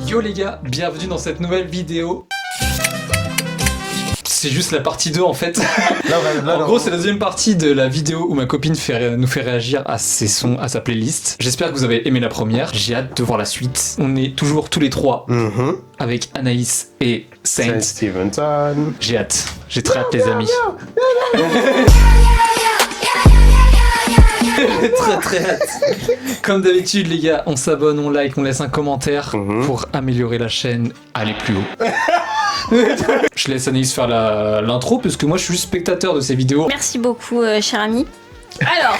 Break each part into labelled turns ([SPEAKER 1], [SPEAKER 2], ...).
[SPEAKER 1] Yo les gars, bienvenue dans cette nouvelle vidéo. C'est juste la partie 2 en fait. En gros, c'est la deuxième partie de la vidéo où ma copine nous fait réagir à ses sons, à sa playlist. J'espère que vous avez aimé la première. J'ai hâte de voir la suite. On est toujours tous les trois avec Anaïs et Saint
[SPEAKER 2] Stevenson.
[SPEAKER 1] J'ai hâte. J'ai très hâte, les amis. J'ai très hâte. Comme d'habitude, les gars, on s'abonne, on like, on laisse un commentaire pour améliorer la chaîne, aller plus haut. Je laisse Anaïs faire l'intro parce que moi je suis juste spectateur de ces vidéos.
[SPEAKER 3] Merci beaucoup, cher ami. Alors,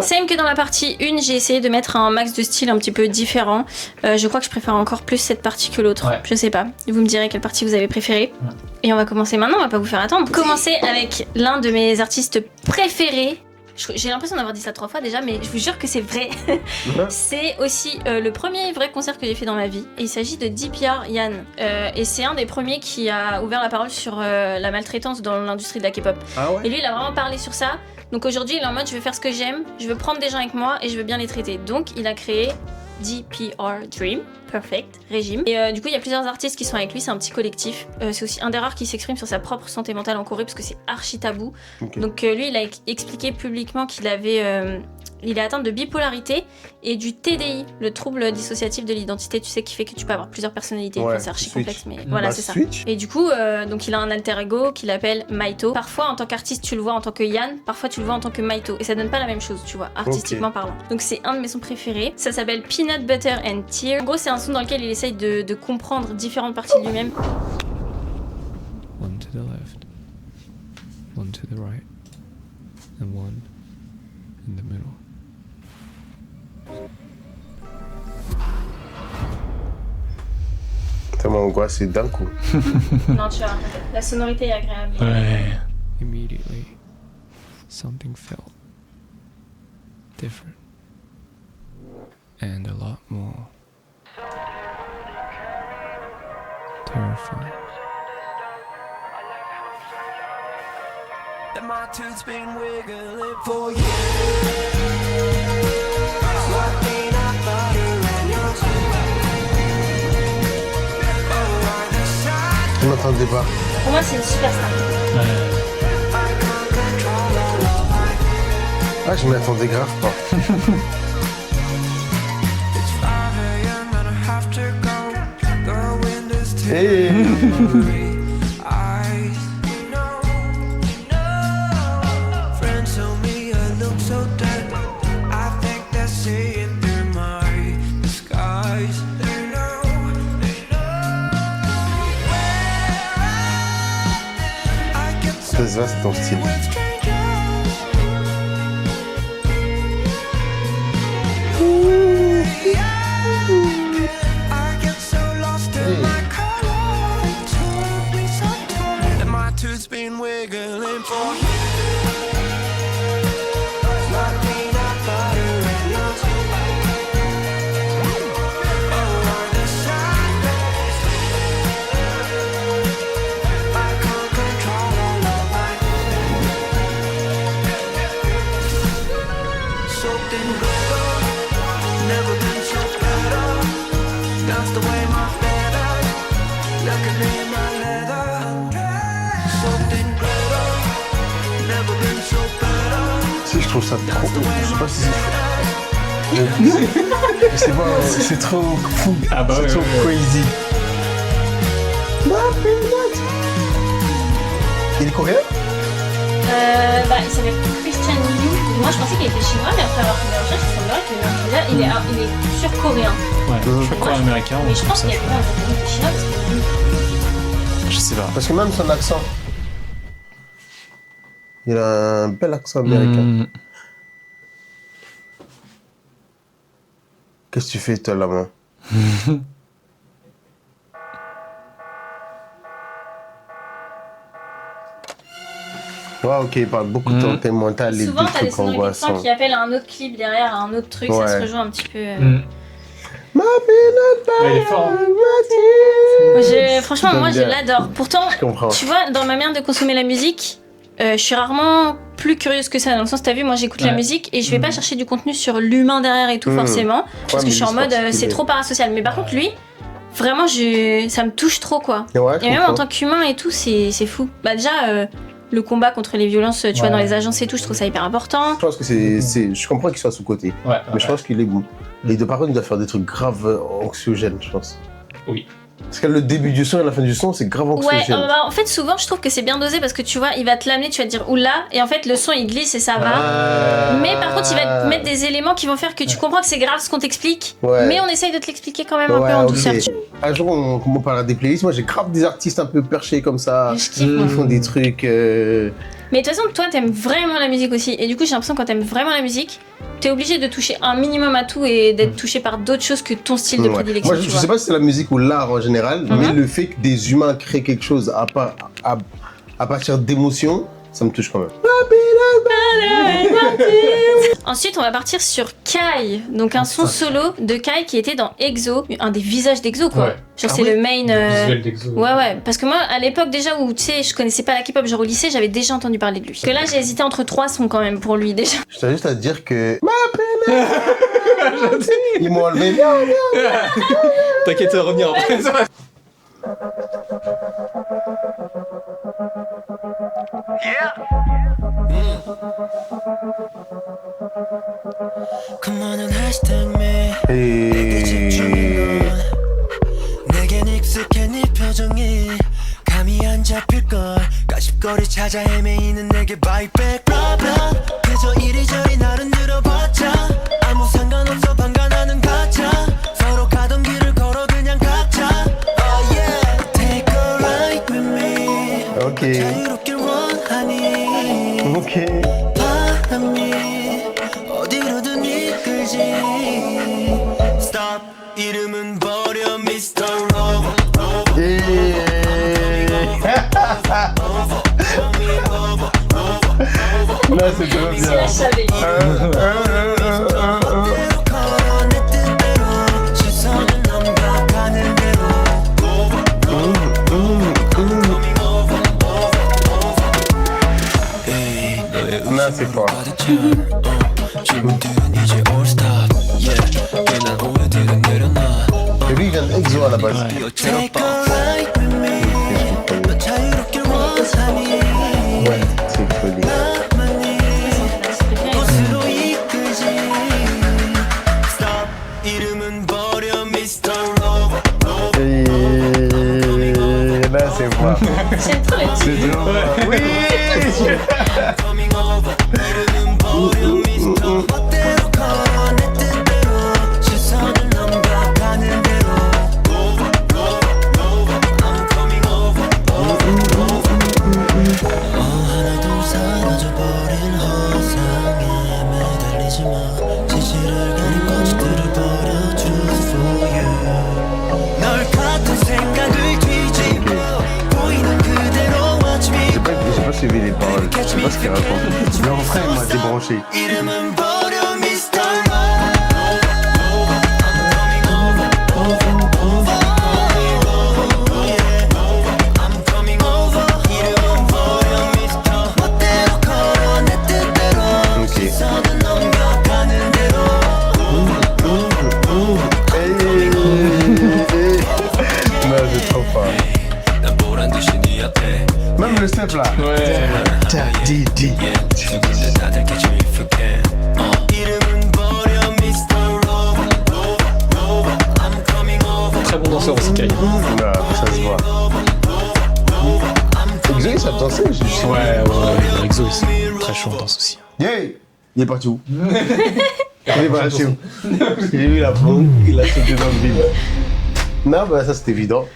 [SPEAKER 3] same que dans la partie 1, j'ai essayé de mettre un max de style un petit peu différent. Je crois que je préfère encore plus cette partie que l'autre. Ouais. Je sais pas. Vous me direz quelle partie vous avez préférée. Ouais. Et on va commencer maintenant, on va pas vous faire attendre. Commencer avec l'un de mes artistes préférés. J'ai l'impression d'avoir dit ça 3 fois déjà, mais je vous jure que c'est vrai. C'est aussi le premier vrai concert que j'ai fait dans ma vie. Et il s'agit de DPR Yann. Et c'est un des premiers qui a ouvert la parole sur la maltraitance dans l'industrie de la K-pop. Ah ouais. Et lui, il a vraiment parlé sur ça. Donc aujourd'hui, il est en mode, je veux faire ce que j'aime, je veux prendre des gens avec moi et je veux bien les traiter. Donc il a créé DPR Dream, Perfect Régime. Et du coup, il y a plusieurs artistes qui sont avec lui, c'est un petit collectif. C'est aussi un des rares qui s'exprime sur sa propre santé mentale en Corée parce que c'est archi tabou. Okay. Donc lui, il a expliqué publiquement qu'il avait... il est atteint de bipolarité et du TDI, le trouble dissociatif de l'identité, tu sais, qui fait que tu peux avoir plusieurs personnalités. Ouais, c'est archi complexe, mais voilà, c'est ça. Et du coup, donc il a un alter ego qu'il appelle Maito. Parfois, en tant qu'artiste, tu le vois en tant que Yann, parfois tu le vois en tant que Maito. Et ça donne pas la même chose, tu vois, artistiquement parlant. Donc c'est un de mes sons préférés. Ça s'appelle Peanut Butter and Tear. En gros, c'est un son dans lequel il essaye de comprendre différentes parties de lui-même.
[SPEAKER 4] One to the left, one to the right, and one in the middle.
[SPEAKER 2] Tellement angoissé d'un coup.
[SPEAKER 3] Non, tu vois, la sonorité est agréable.
[SPEAKER 1] Ouais.
[SPEAKER 4] Immediately, something felt different and a lot more terrifying.
[SPEAKER 5] My tooth's been wiggling for you.
[SPEAKER 2] Je m'attendais pas.
[SPEAKER 3] Pour moi, c'est une superstar.
[SPEAKER 2] Ah, je m'attendais grave pas. Hey. Ça, c'est ton style. Je trouve ça trop... Je sais pas si c'est... C'est pas... C'est trop fou.
[SPEAKER 1] Ah bah
[SPEAKER 2] c'est trop crazy. Il est coréen?
[SPEAKER 3] Bah, il s'appelle Christian Liu. Moi, je pensais qu'il était chinois, mais après avoir fait des recherches, il semblerait qu'il est sur-coréen.
[SPEAKER 1] Ouais, je suis coréen-américain.
[SPEAKER 3] Mais je pense qu'il y a quelqu'un qui est chinois parce que...
[SPEAKER 1] Je sais pas.
[SPEAKER 2] Parce que même son accent... Il a un bel accent américain. Qu'est-ce que tu fais, toi, là-bas? Ouais, ok, il parle beaucoup de santé mentale et des
[SPEAKER 3] souvent, t'as des
[SPEAKER 2] trucs angoissants.
[SPEAKER 3] sonorités qui appellent à un autre clip derrière, à un autre truc, ça se rejoint un petit peu.
[SPEAKER 2] Ma peanut butter,
[SPEAKER 1] il est fort.
[SPEAKER 3] Franchement, moi, je l'adore. Pourtant, tu vois, dans ma manière de consommer la musique, je suis rarement plus curieuse que ça, dans le sens, t'as vu, moi j'écoute la musique et je vais pas chercher du contenu sur l'humain derrière et tout, forcément, parce que je suis en mode, c'est trop parasocial. Mais par contre, lui, vraiment, ça me touche trop, quoi. Et même en tant qu'humain et tout, c'est fou. Bah, déjà, le combat contre les violences, tu vois, dans les agences et tout, je trouve ça hyper important.
[SPEAKER 2] Je pense que je comprends qu'il soit sous-côté, mais je pense qu'il est bon. Et de par contre, il doit faire des trucs graves anxiogènes, je pense.
[SPEAKER 1] Oui.
[SPEAKER 2] Parce que le début du son et la fin du son, c'est grave anxiogène.
[SPEAKER 3] Ouais, en fait, souvent, je trouve que c'est bien dosé parce que tu vois, il va te l'amener, tu vas te dire oula, et en fait, le son il glisse et ça va. Mais par contre, il va te mettre des éléments qui vont faire que tu comprends que c'est grave ce qu'on t'explique, mais on essaye de te l'expliquer quand même un peu en douceur.
[SPEAKER 2] Un jour, on parlera des playlists. Moi, j'ai grave des artistes un peu perchés comme ça.
[SPEAKER 3] Je kiffe,
[SPEAKER 2] Ils font des trucs.
[SPEAKER 3] Mais de toute façon, toi, t'aimes vraiment la musique aussi. Et du coup, j'ai l'impression que quand t'aimes vraiment la musique, t'es obligé de toucher un minimum à tout et d'être touché par d'autres choses que ton style de prédilection.
[SPEAKER 2] Moi, je sais pas si c'est la musique ou l'art en général, mais le fait que des humains créent quelque chose à partir d'émotions, ça me touche quand même.
[SPEAKER 3] Ensuite, on va partir sur Kai, donc un son solo de Kai qui était dans EXO, un des visages d'EXO quoi.
[SPEAKER 1] Ouais.
[SPEAKER 3] Genre c'est le main.
[SPEAKER 1] Visuel d'EXO.
[SPEAKER 3] Ouais, parce que moi à l'époque déjà où tu sais, je connaissais pas la K-pop, genre au lycée, j'avais déjà entendu parler de lui. Parce que là, j'ai hésité entre 3 sons quand même pour lui déjà.
[SPEAKER 2] Je tiens juste à te dire que. Ils m'ont enlevé.
[SPEAKER 1] T'inquiète, ça va revenir après.
[SPEAKER 5] 내겐 익숙해 네 표정이 감이 안 잡힐걸 가십거리 찾아 헤매이는 내게 바이백 problem 그저 이리저리 나를 늘어봤자 아무 상관없어 방관하는 가짜 서로 가던 길을 걸어 그냥 각자 Oh yeah Take a ride with me
[SPEAKER 2] 오케이.
[SPEAKER 5] 자유롭길 원하니
[SPEAKER 2] 오케이.
[SPEAKER 5] 바람이 어디로든 이끌지 Stop 이름은 버려 Mr. Rover
[SPEAKER 2] Là, c'est trop bien. Là, c'est fort. Et lui, il vient d'EXO à la base. Ouais, c'est folie. Et là, c'est moi.
[SPEAKER 3] J'aime trop le titre.
[SPEAKER 2] C'est trop moi. Oui. J'ai pas suivi les paroles, je sais pas ce qu'il raconte. Le refrain il m'a débranché. Même le step là.
[SPEAKER 1] Ouais. Très bon danseur aussi, Kai.
[SPEAKER 2] Ça se voit. EXO, il savent danser, je sais.
[SPEAKER 1] Ouais. EXO, ils sont très chaud en danse aussi.
[SPEAKER 2] Yeah. Il est parti où? Il est parti où? J'ai vu la plombe, il a sauté dans le vide. Non, bah ça c'était évident.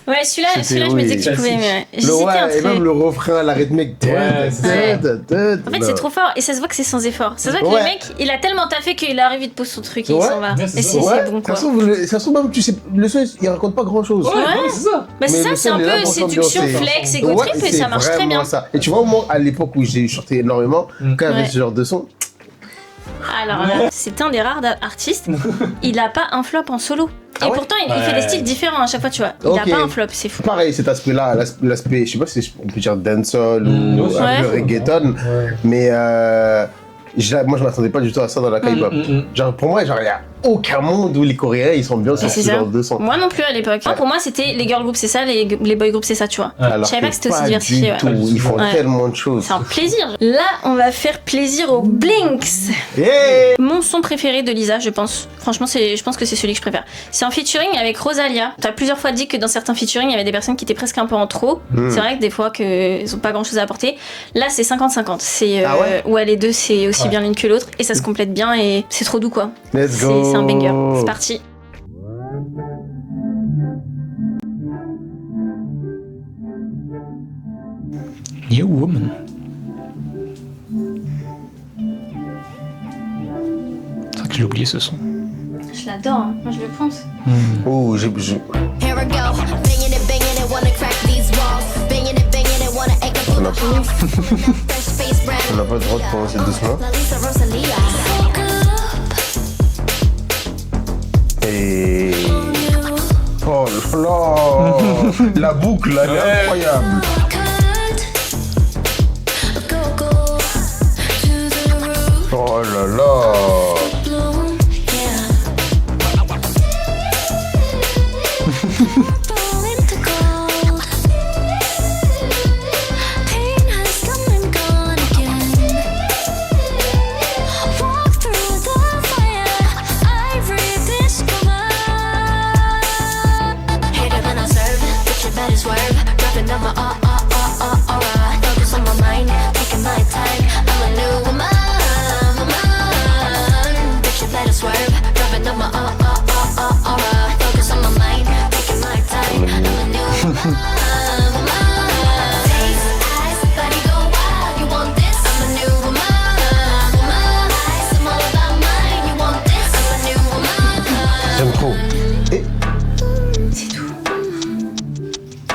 [SPEAKER 3] Ouais, celui-là, je me disais que tu pouvais aimer.
[SPEAKER 2] Et même le refrain, la rythmique.
[SPEAKER 3] En fait, c'est trop fort et ça se voit que c'est sans effort. Ça se voit que le mec, il a tellement taffé qu'il arrive, il te pose son truc et il s'en va. Et c'est bon quoi.
[SPEAKER 2] Ça se trouve même, tu sais, le son il raconte pas grand chose.
[SPEAKER 1] Ouais, c'est ça.
[SPEAKER 3] Bah, c'est ça, c'est un peu séduction, flex, ego trip et ça marche très bien.
[SPEAKER 2] Et tu vois, moi, à l'époque où j'ai chanté énormément, quand il y avait ce genre de son.
[SPEAKER 3] Alors là, c'est un des rares artistes, il a pas un flop en solo. Et pourtant, il fait des styles différents à chaque fois, tu vois. Il a pas un flop, c'est fou.
[SPEAKER 2] Pareil, cet aspect-là, l'aspect, je sais pas si on peut dire dancehall ou un peu reggaeton, mais moi je m'attendais pas du tout à ça dans la K-pop. Genre pour moi, genre il y a aucun monde où les Coréens ils sont bien sur ce genre de son.
[SPEAKER 3] Moi non plus à l'époque. Pour moi c'était les girl groups c'est ça, les boy groups c'est ça, tu vois. Je savais pas que c'était aussi diversifié.
[SPEAKER 2] Ils font tellement de choses.
[SPEAKER 3] C'est un plaisir. Là on va faire plaisir aux Blinks. Mon son préféré de Lisa, je pense. Franchement je pense que c'est celui que je préfère. C'est en featuring avec Rosalia. T'as plusieurs fois dit que dans certains featuring il y avait des personnes qui étaient presque un peu en trop. C'est vrai que des fois qu'ils ont pas grand chose à apporter. Là c'est 50-50. C'est ouais les deux c'est aussi bien l'une que l'autre et ça se complète bien et c'est trop doux quoi.
[SPEAKER 2] Let's go.
[SPEAKER 3] C'est un banger. C'est parti.
[SPEAKER 1] New Woman. C'est vrai que j'ai oublié ce son.
[SPEAKER 3] Je l'adore, hein. Moi je le pense.
[SPEAKER 2] Oh,
[SPEAKER 5] Here we go, banging it, wanna crack these walls. Banging it, wanna egg up.
[SPEAKER 2] On n'a pas le droit de commencer doucement. Et... Oh là, la boucle là, elle est incroyable. Oh là là. J'aime trop. Et...
[SPEAKER 3] C'est tout.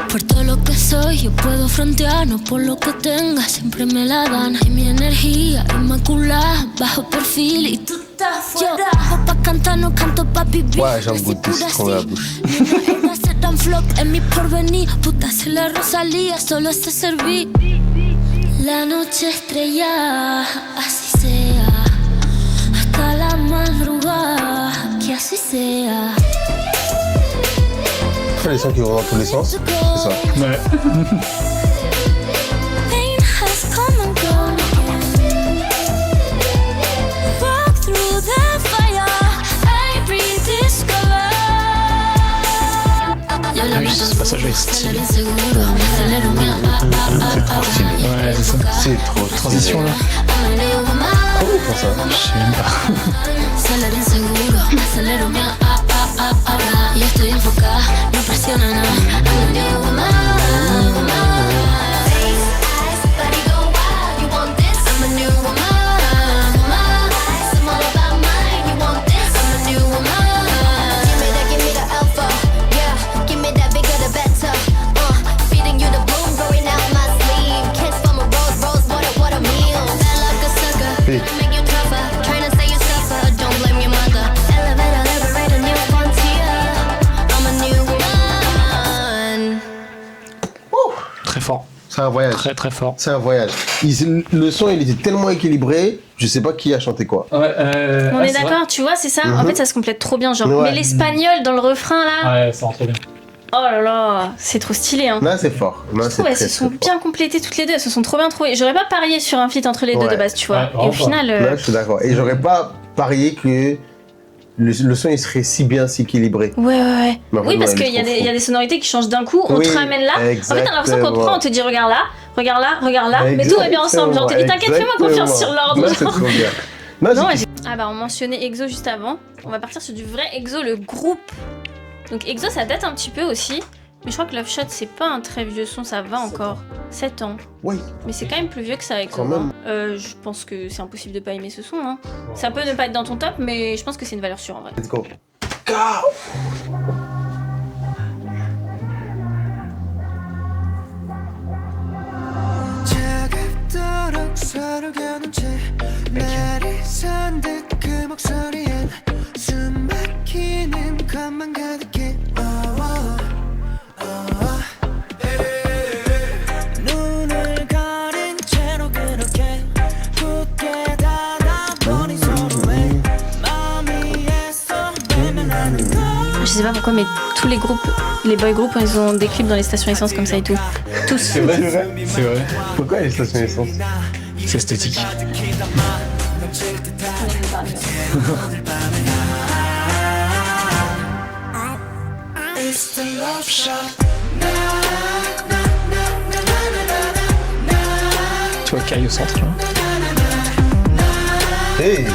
[SPEAKER 6] Por todo lo que soy, yo puedo frontear, no por lo que tenga, siempre me la dan. Y mi energía inmaculada, bajo perfil y tú estás fuera. Yo bajo pa' cantar, no canto pa' vivir.
[SPEAKER 2] Ouais, j'aime goûter ce qu'on a à la bouche.
[SPEAKER 6] Ella se dan flop en mi porvenir, puta se la Rosalía, solo se serví. La noche estrellada, así sea, hasta la madrugada, que así sea.
[SPEAKER 2] Les sons qui vont dans tous les sens, c'est ça.
[SPEAKER 1] Ouais. Ah oui, ce passage est stylé.
[SPEAKER 2] C'est trop stylé.
[SPEAKER 1] Ouais, c'est ça.
[SPEAKER 2] C'est trop
[SPEAKER 1] Transition là.
[SPEAKER 2] Comment ils font ça?
[SPEAKER 1] Je sais même
[SPEAKER 6] Y estoy enfocada, no presiona nada.
[SPEAKER 1] Très fort.
[SPEAKER 2] C'est un voyage.
[SPEAKER 1] Très très fort.
[SPEAKER 2] C'est un voyage. Le son, il était tellement équilibré, je sais pas qui a chanté quoi.
[SPEAKER 3] On est d'accord, tu vois, c'est ça. En fait, ça se complète trop bien. Genre, mais l'espagnol dans le refrain là.
[SPEAKER 1] Ouais, ça rend trop bien.
[SPEAKER 3] Oh là là, c'est trop stylé. Hein.
[SPEAKER 2] Là, c'est fort. Là,
[SPEAKER 3] je trouve elles se sont bien complétées toutes les deux. Elles se sont trop bien trouvées. J'aurais pas parié sur un feat entre les deux de base, tu vois. Et au final.
[SPEAKER 2] Là, je suis d'accord. Et j'aurais pas parié que le son il serait si bien équilibré.
[SPEAKER 3] Ouais.
[SPEAKER 2] En fait,
[SPEAKER 3] oui, parce qu'il y a des sonorités qui changent d'un coup, on te ramène là.
[SPEAKER 2] Exactement.
[SPEAKER 3] En fait, t'as l'impression qu'on te prend, on te dit regarde là, mais tout va bien ensemble. Genre, on te dit t'inquiète, fais-moi confiance sur l'ordre.
[SPEAKER 2] C'est trop bien.
[SPEAKER 3] Ah bah, on mentionnait EXO juste avant. On va partir sur du vrai EXO, le groupe. Donc, EXO, ça date un petit peu aussi. Mais je crois que Love Shot, c'est pas un très vieux son, ça va encore. 7 ans.
[SPEAKER 2] Oui.
[SPEAKER 3] Mais c'est quand même plus vieux que ça, EXO. Je pense que c'est impossible de pas aimer ce son. Hein. Ça peut ne pas être dans ton top, mais je pense que c'est une valeur sûre en vrai.
[SPEAKER 2] Let's go.
[SPEAKER 5] 맘만 가득해 눈을 가린 채로 그렇게 굳게 닫아버린 서로의 마음이 애써 외면하는 걸
[SPEAKER 3] Je sais pas pourquoi, mais tous les groupes, les boy groups, ils ont des clips dans les stations essence comme ça et tout. Tous.
[SPEAKER 1] C'est vrai.
[SPEAKER 2] Pourquoi les stations essence?
[SPEAKER 1] C'est esthétique.
[SPEAKER 5] It's the love shot.
[SPEAKER 1] Tu vois Kai au centre là.
[SPEAKER 2] Hey!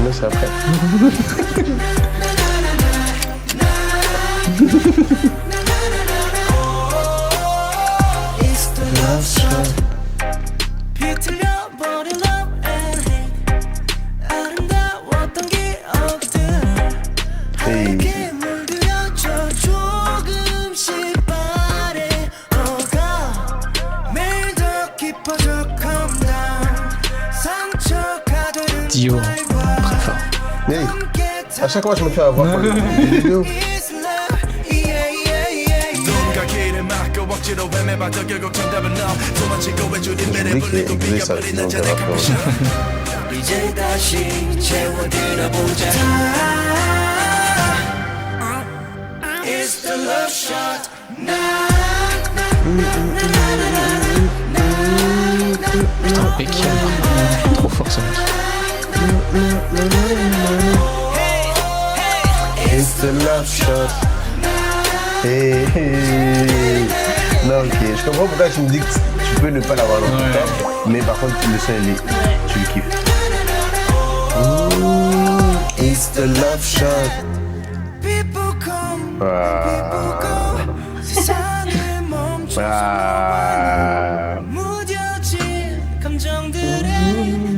[SPEAKER 2] Non, c'est après.
[SPEAKER 5] It's the love shot. 비틀려버린 love and hate. 아름다웠던 기억들 하얗게 물들여져 조금씩 빠져가 매일 더 깊어져 come down 상처가 되는
[SPEAKER 1] Dio, très fort.
[SPEAKER 2] Hey! À chaque fois, je me fais avoir par les vidéos.
[SPEAKER 5] 이제 다시 채워들어보자 It's the love shot
[SPEAKER 1] Putain, le mec, trop fort ce mec.
[SPEAKER 2] It's the love shot. Hey, hey. Non, ok, je comprends pourquoi tu me dis que tu peux ne pas l'avoir dans ton temps, mais par contre, le son, tu le kiffes. Ooh, it's the love shot.
[SPEAKER 5] People come,
[SPEAKER 2] Ah.
[SPEAKER 5] go 세상을 멈춰 무뎌진 감정들에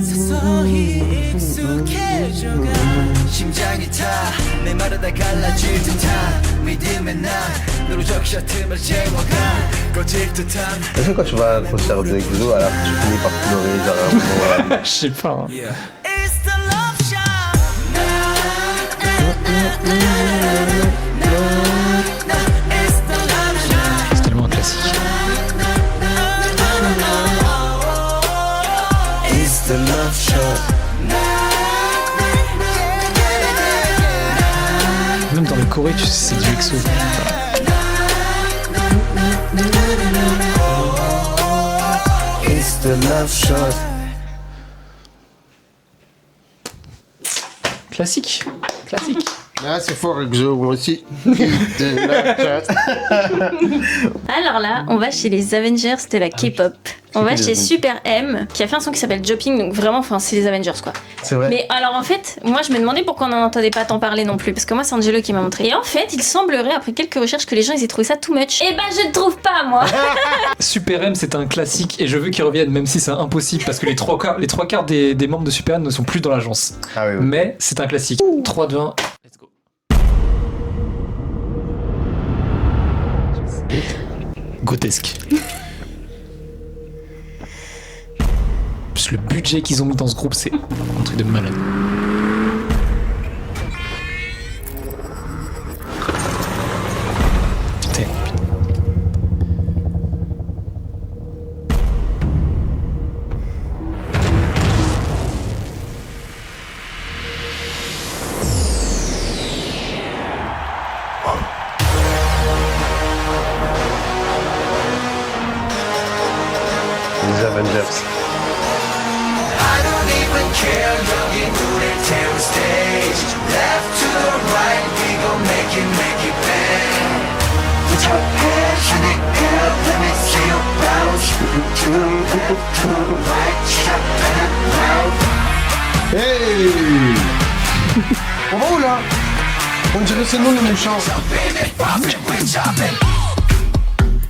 [SPEAKER 5] 서서히 익숙해져가 심장이 타 내 말을 다 갈라질 듯한 믿음의 날 너로 적셔 틈을 채워가 꺼질 듯한
[SPEAKER 2] Est-ce que quand tu vas à un concert de Exo, alors tu finis par pleurer, genre un moment,
[SPEAKER 1] Je sais pas. Hein.
[SPEAKER 5] It's the love shot It's the love shot
[SPEAKER 1] C'est tellement un classique.
[SPEAKER 2] It's the love shot.
[SPEAKER 1] Même dans le choré, tu sais, c'est du EXO.
[SPEAKER 2] It's the love shot.
[SPEAKER 1] Classique. Classique.
[SPEAKER 2] Ah, c'est fort, Exo, moi aussi. It's the love shot.
[SPEAKER 3] Alors là, on va chez les Avengers de la K-pop. On va chez Super M, qui a fait un son qui s'appelle Jopping, donc vraiment, enfin, c'est les Avengers quoi.
[SPEAKER 2] C'est vrai.
[SPEAKER 3] Mais alors en fait, moi je me demandais pourquoi on n'en entendait pas tant parler non plus, parce que moi c'est Angelo qui m'a montré. Et en fait, il semblerait, après quelques recherches, que les gens ils aient trouvé ça too much. Eh ben je ne trouve pas moi.
[SPEAKER 1] Super M, c'est un classique et je veux qu'il revienne, même si c'est impossible parce que les trois quarts des membres de Super M ne sont plus dans l'agence.
[SPEAKER 2] Ah oui, oui.
[SPEAKER 1] Mais c'est un classique. 3, 2, 1, let's go. Grotesque. Plus le budget qu'ils ont mis dans ce groupe, c'est un truc de malade. Putain.
[SPEAKER 2] Les Avengers.
[SPEAKER 5] I don't even care, 여기 눈을 태운 stage Left to the right, we gon' make it bang Put your hands in the air, let me see you bounce Left to the right, shot and round
[SPEAKER 2] Hey! On va où là? On dirait c'est nous les méchants.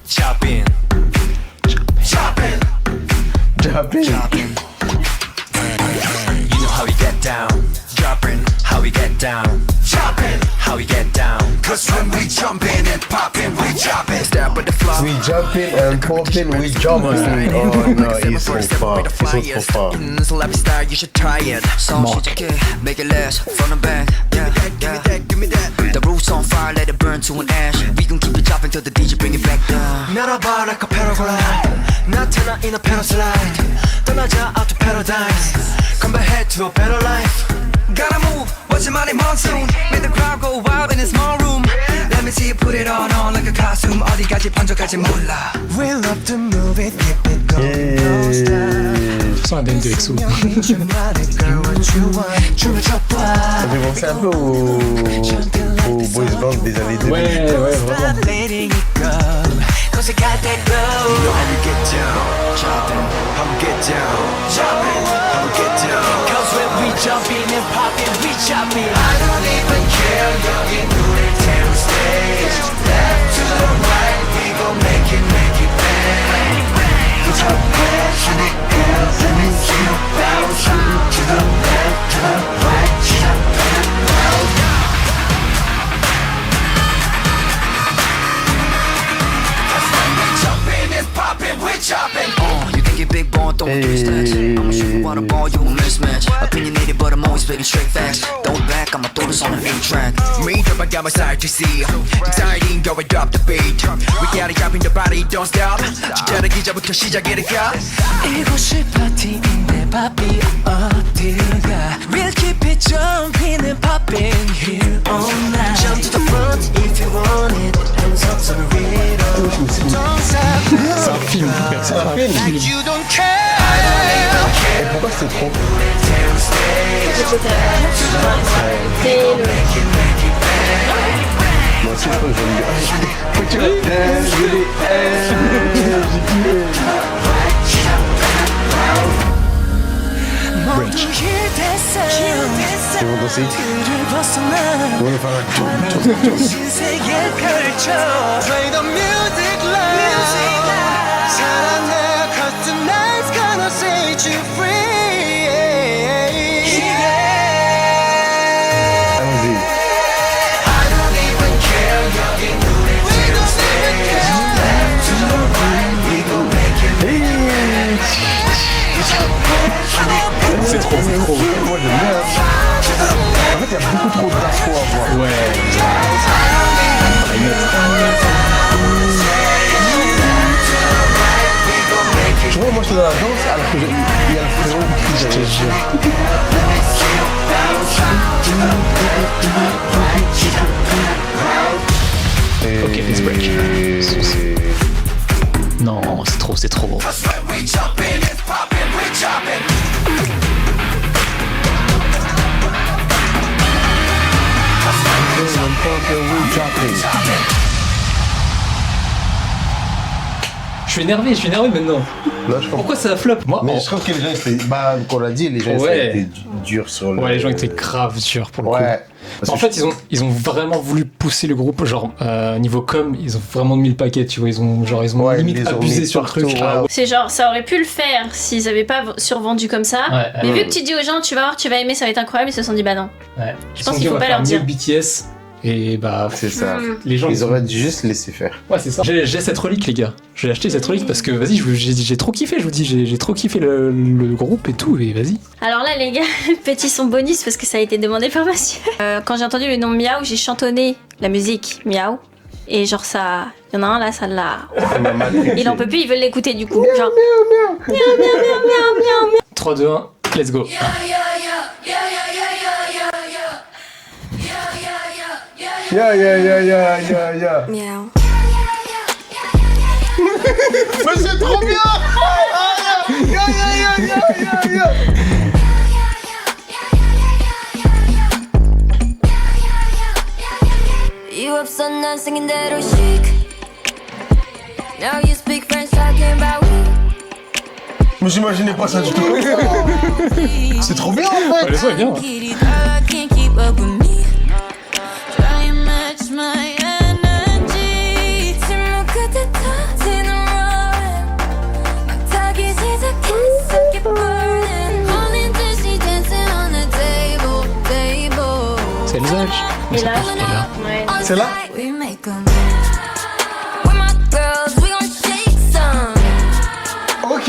[SPEAKER 5] Chopping, chopping,
[SPEAKER 2] Jappé.
[SPEAKER 5] you know how we get down Dropping, how we get down. Jumping, how we get down. Cause when we jump in and pop in, we drop it. Step with the flow.
[SPEAKER 2] We jumping and popping, we jumping. Oh no, he's so far. He's so far.
[SPEAKER 5] Celebrity style, you should try it. Song 시작해, make it last from the back. Yeah, give me that. The roof's on fire, let it burn to an ash. We gon' keep it dropping till the DJ bring it back down. Melaba like a paraglide. 나타나 in a paraslide. 떠나자 out to paradise. Come back to a better life. Gotta move, watch your money monsoon. Make the crowd go wild in a small room. Let me see you put it on like a costume. 어디까지 번져갈지 몰라. We love to move it, keep it going, no stop.
[SPEAKER 1] Sans ADN de EXO.
[SPEAKER 2] Ça fait penser un peu aux boys band des années 2000.
[SPEAKER 1] Ouais, vraiment.
[SPEAKER 5] Cause I got that glow. You know how we get down, jumping, how we get down, jumping, how we get down. Cause when we jump in and pop in, we jump in. I don't even care, 여기 눈을 태운 stage. Left to the right, we gon' make it bang. Put your hands in the air, let me see you bounce. To the left, to the right, jump around. We're chopping. You think you're big ball, don't do stacks. I'ma shoot you out a ball, you a mismatch. Opinionated, but I'm always spitting straight facts. Throw it back, I'ma throw this on a new track. Me, drop, I got my side to see. Exciting, go and drop the beat. We gotta jump in the body, don't stop. 진짜는 기자부터 시작이니까. 이곳이 파티인데 바비 어딜가. We'll keep it jumping and popping here all night. Jump to the front if you want it. Hands up to the rhythm. Don't stop.
[SPEAKER 1] C'est un film, c'est un film.
[SPEAKER 5] You don't care.
[SPEAKER 2] Et pourquoi c'est trop? Moi aussi, j'aime
[SPEAKER 1] Bridge.
[SPEAKER 2] Ils vont danser. On va faire un
[SPEAKER 1] C'est trop.
[SPEAKER 2] Moi j'aime bien. En fait, il y a beaucoup trop d'infos à voir.
[SPEAKER 1] Ouais.
[SPEAKER 2] Tu vois, moi je suis dans la danse alors que il y a le frérot qui crie derrière.
[SPEAKER 1] Ok, let's break. Non, c'est trop. Je suis énervé maintenant.
[SPEAKER 2] Là, je comprends.
[SPEAKER 1] Pourquoi ça flop? Moi,
[SPEAKER 2] Mais je trouve que les gens étaient. Bah, comme on l'a dit, les gens étaient durs sur le.
[SPEAKER 1] Ouais, les gens étaient grave durs pour le coup.
[SPEAKER 2] Ouais.
[SPEAKER 1] En fait, ils ont vraiment voulu pousser le groupe, genre niveau com, ils ont vraiment mis le paquet, tu vois, ils ont limite abusé sur le truc.
[SPEAKER 2] Ouais.
[SPEAKER 3] C'est genre, ça aurait pu le faire s'ils avaient pas survendu comme ça.
[SPEAKER 1] Ouais,
[SPEAKER 3] mais vu que tu dis aux gens, tu vas voir, tu vas aimer, ça va être incroyable, ils se sont dit bah non.
[SPEAKER 1] Ouais.
[SPEAKER 3] Je pense qu'il faut pas leur dire.
[SPEAKER 1] BTS et bah
[SPEAKER 2] c'est ça.
[SPEAKER 1] Les gens
[SPEAKER 2] ils auraient dû juste laisser faire.
[SPEAKER 1] Ouais, c'est ça. J'ai cette relique, les gars. J'ai acheté cette relique parce que vas-y, j'ai trop kiffé, je vous dis, j'ai trop kiffé le groupe et tout, et vas-y.
[SPEAKER 3] Alors là, les gars, petit son bonus parce que ça a été demandé par monsieur. Quand j'ai entendu le nom Miaou, j'ai chantonné la musique Miaou. Et genre ça, il y en a un là, ça l'a. Il en peut plus, il veut l'écouter du coup. Genre. Miaou, miaou, miaou, miaou, miaou.
[SPEAKER 1] 3, 2, 1, let's go.
[SPEAKER 2] Ya.
[SPEAKER 3] Miaou.
[SPEAKER 2] Mais c'est trop bien. Ya.
[SPEAKER 6] You up so now singing that old chic. Now you speak French talking about we.
[SPEAKER 2] Mais j'imaginais pas ça du tout. C'est trop bien en fait.
[SPEAKER 1] Le son est bien.
[SPEAKER 3] Et là, ouais.
[SPEAKER 2] C'est là?
[SPEAKER 6] We make 'em. With my girls, we gon' shake some.
[SPEAKER 2] Ok.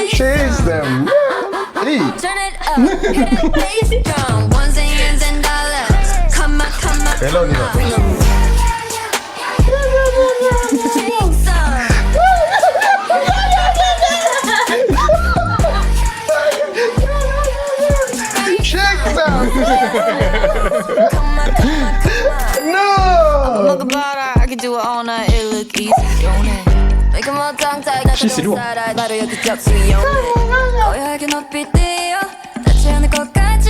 [SPEAKER 2] Chase them. Hey.
[SPEAKER 6] Turn it up, hit the bass drum. Ones and years and dollars. Come on, come on.
[SPEAKER 2] Et là, on y va.
[SPEAKER 6] Shake some.
[SPEAKER 2] Check ça.
[SPEAKER 6] Come on, come on, come on.
[SPEAKER 2] No.
[SPEAKER 6] Look about her, I could do it all night, it look easy, don't it? Make 'em all tongue-tied, got
[SPEAKER 1] c'est lourd.
[SPEAKER 6] 나도 여기 겹치기 오해하게 높이 뛰어 닿지 않을 것까지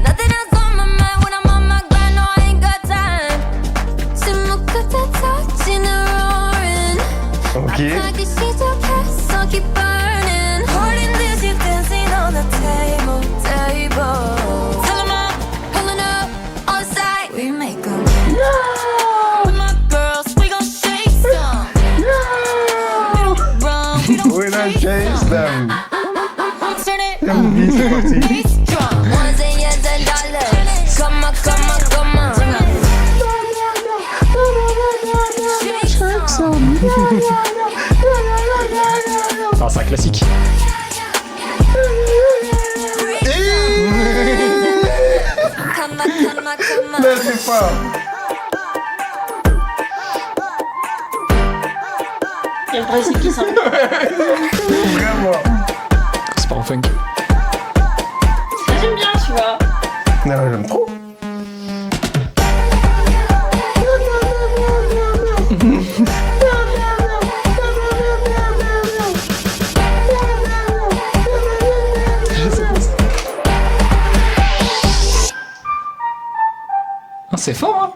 [SPEAKER 6] Nothing else on my mind when I'm on my grind, no I ain't got time 침묵 끝에 터지는 roaring
[SPEAKER 2] Ok.
[SPEAKER 6] 나타나기 시작했어, keep burning 홀린 듯이 dancing on the table Fill 'em up, pulling up, on side We make 'em With my girls, we gon' shake some
[SPEAKER 2] We don't chase them.
[SPEAKER 6] Turn it
[SPEAKER 2] MV, c'est parti.
[SPEAKER 6] bass drum. Ones and years and dollars. Come on, come on, come on. Shake some.
[SPEAKER 1] Enfin, c'est un classique.
[SPEAKER 6] Come on, come on, come on.
[SPEAKER 2] Là, c'est fort.
[SPEAKER 3] il y a le Brésil qui s'en va.
[SPEAKER 2] Vraiment.
[SPEAKER 1] C'est pas en funk.
[SPEAKER 3] Ça, j'aime bien, tu vois.
[SPEAKER 2] Non, j'aime trop.
[SPEAKER 1] Ah, c'est fort, hein.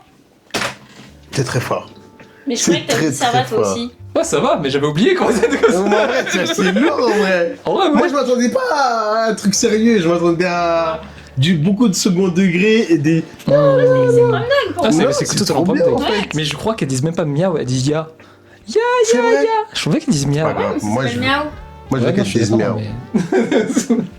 [SPEAKER 2] C'est très fort.
[SPEAKER 3] Mais je croyais que t'avais
[SPEAKER 2] très,
[SPEAKER 3] dit ça va
[SPEAKER 2] très
[SPEAKER 3] toi
[SPEAKER 2] fort.
[SPEAKER 3] aussi.
[SPEAKER 1] Ouais, ça va, mais j'avais oublié comment c'était comme ça.
[SPEAKER 2] En vrai, c'est lourd en vrai.
[SPEAKER 1] En vrai,
[SPEAKER 2] Moi,
[SPEAKER 1] ouais.
[SPEAKER 2] je m'attendais pas à un truc sérieux. Je m'attendais à beaucoup de second degré et des.
[SPEAKER 3] C'est comme dingue pour
[SPEAKER 1] Ah,
[SPEAKER 3] moi.
[SPEAKER 1] c'est
[SPEAKER 2] c'est
[SPEAKER 1] totalement
[SPEAKER 2] trop
[SPEAKER 1] pas
[SPEAKER 2] bien,
[SPEAKER 1] dingue.
[SPEAKER 2] en fait.
[SPEAKER 1] Mais je crois qu'elles disent même pas miaou, elles disent ya. Ya,
[SPEAKER 2] C'est
[SPEAKER 1] ya,
[SPEAKER 2] vrai.
[SPEAKER 1] ya. Je trouvais qu'elles disent miaou.
[SPEAKER 2] Pas grave. Moi,
[SPEAKER 3] C'est
[SPEAKER 2] je
[SPEAKER 3] le
[SPEAKER 2] veux
[SPEAKER 3] miaou.
[SPEAKER 2] moi, je veux
[SPEAKER 1] Ouais,
[SPEAKER 2] qu'elle
[SPEAKER 1] je suis
[SPEAKER 2] dise
[SPEAKER 1] d'accord,
[SPEAKER 2] miaou.
[SPEAKER 1] mais-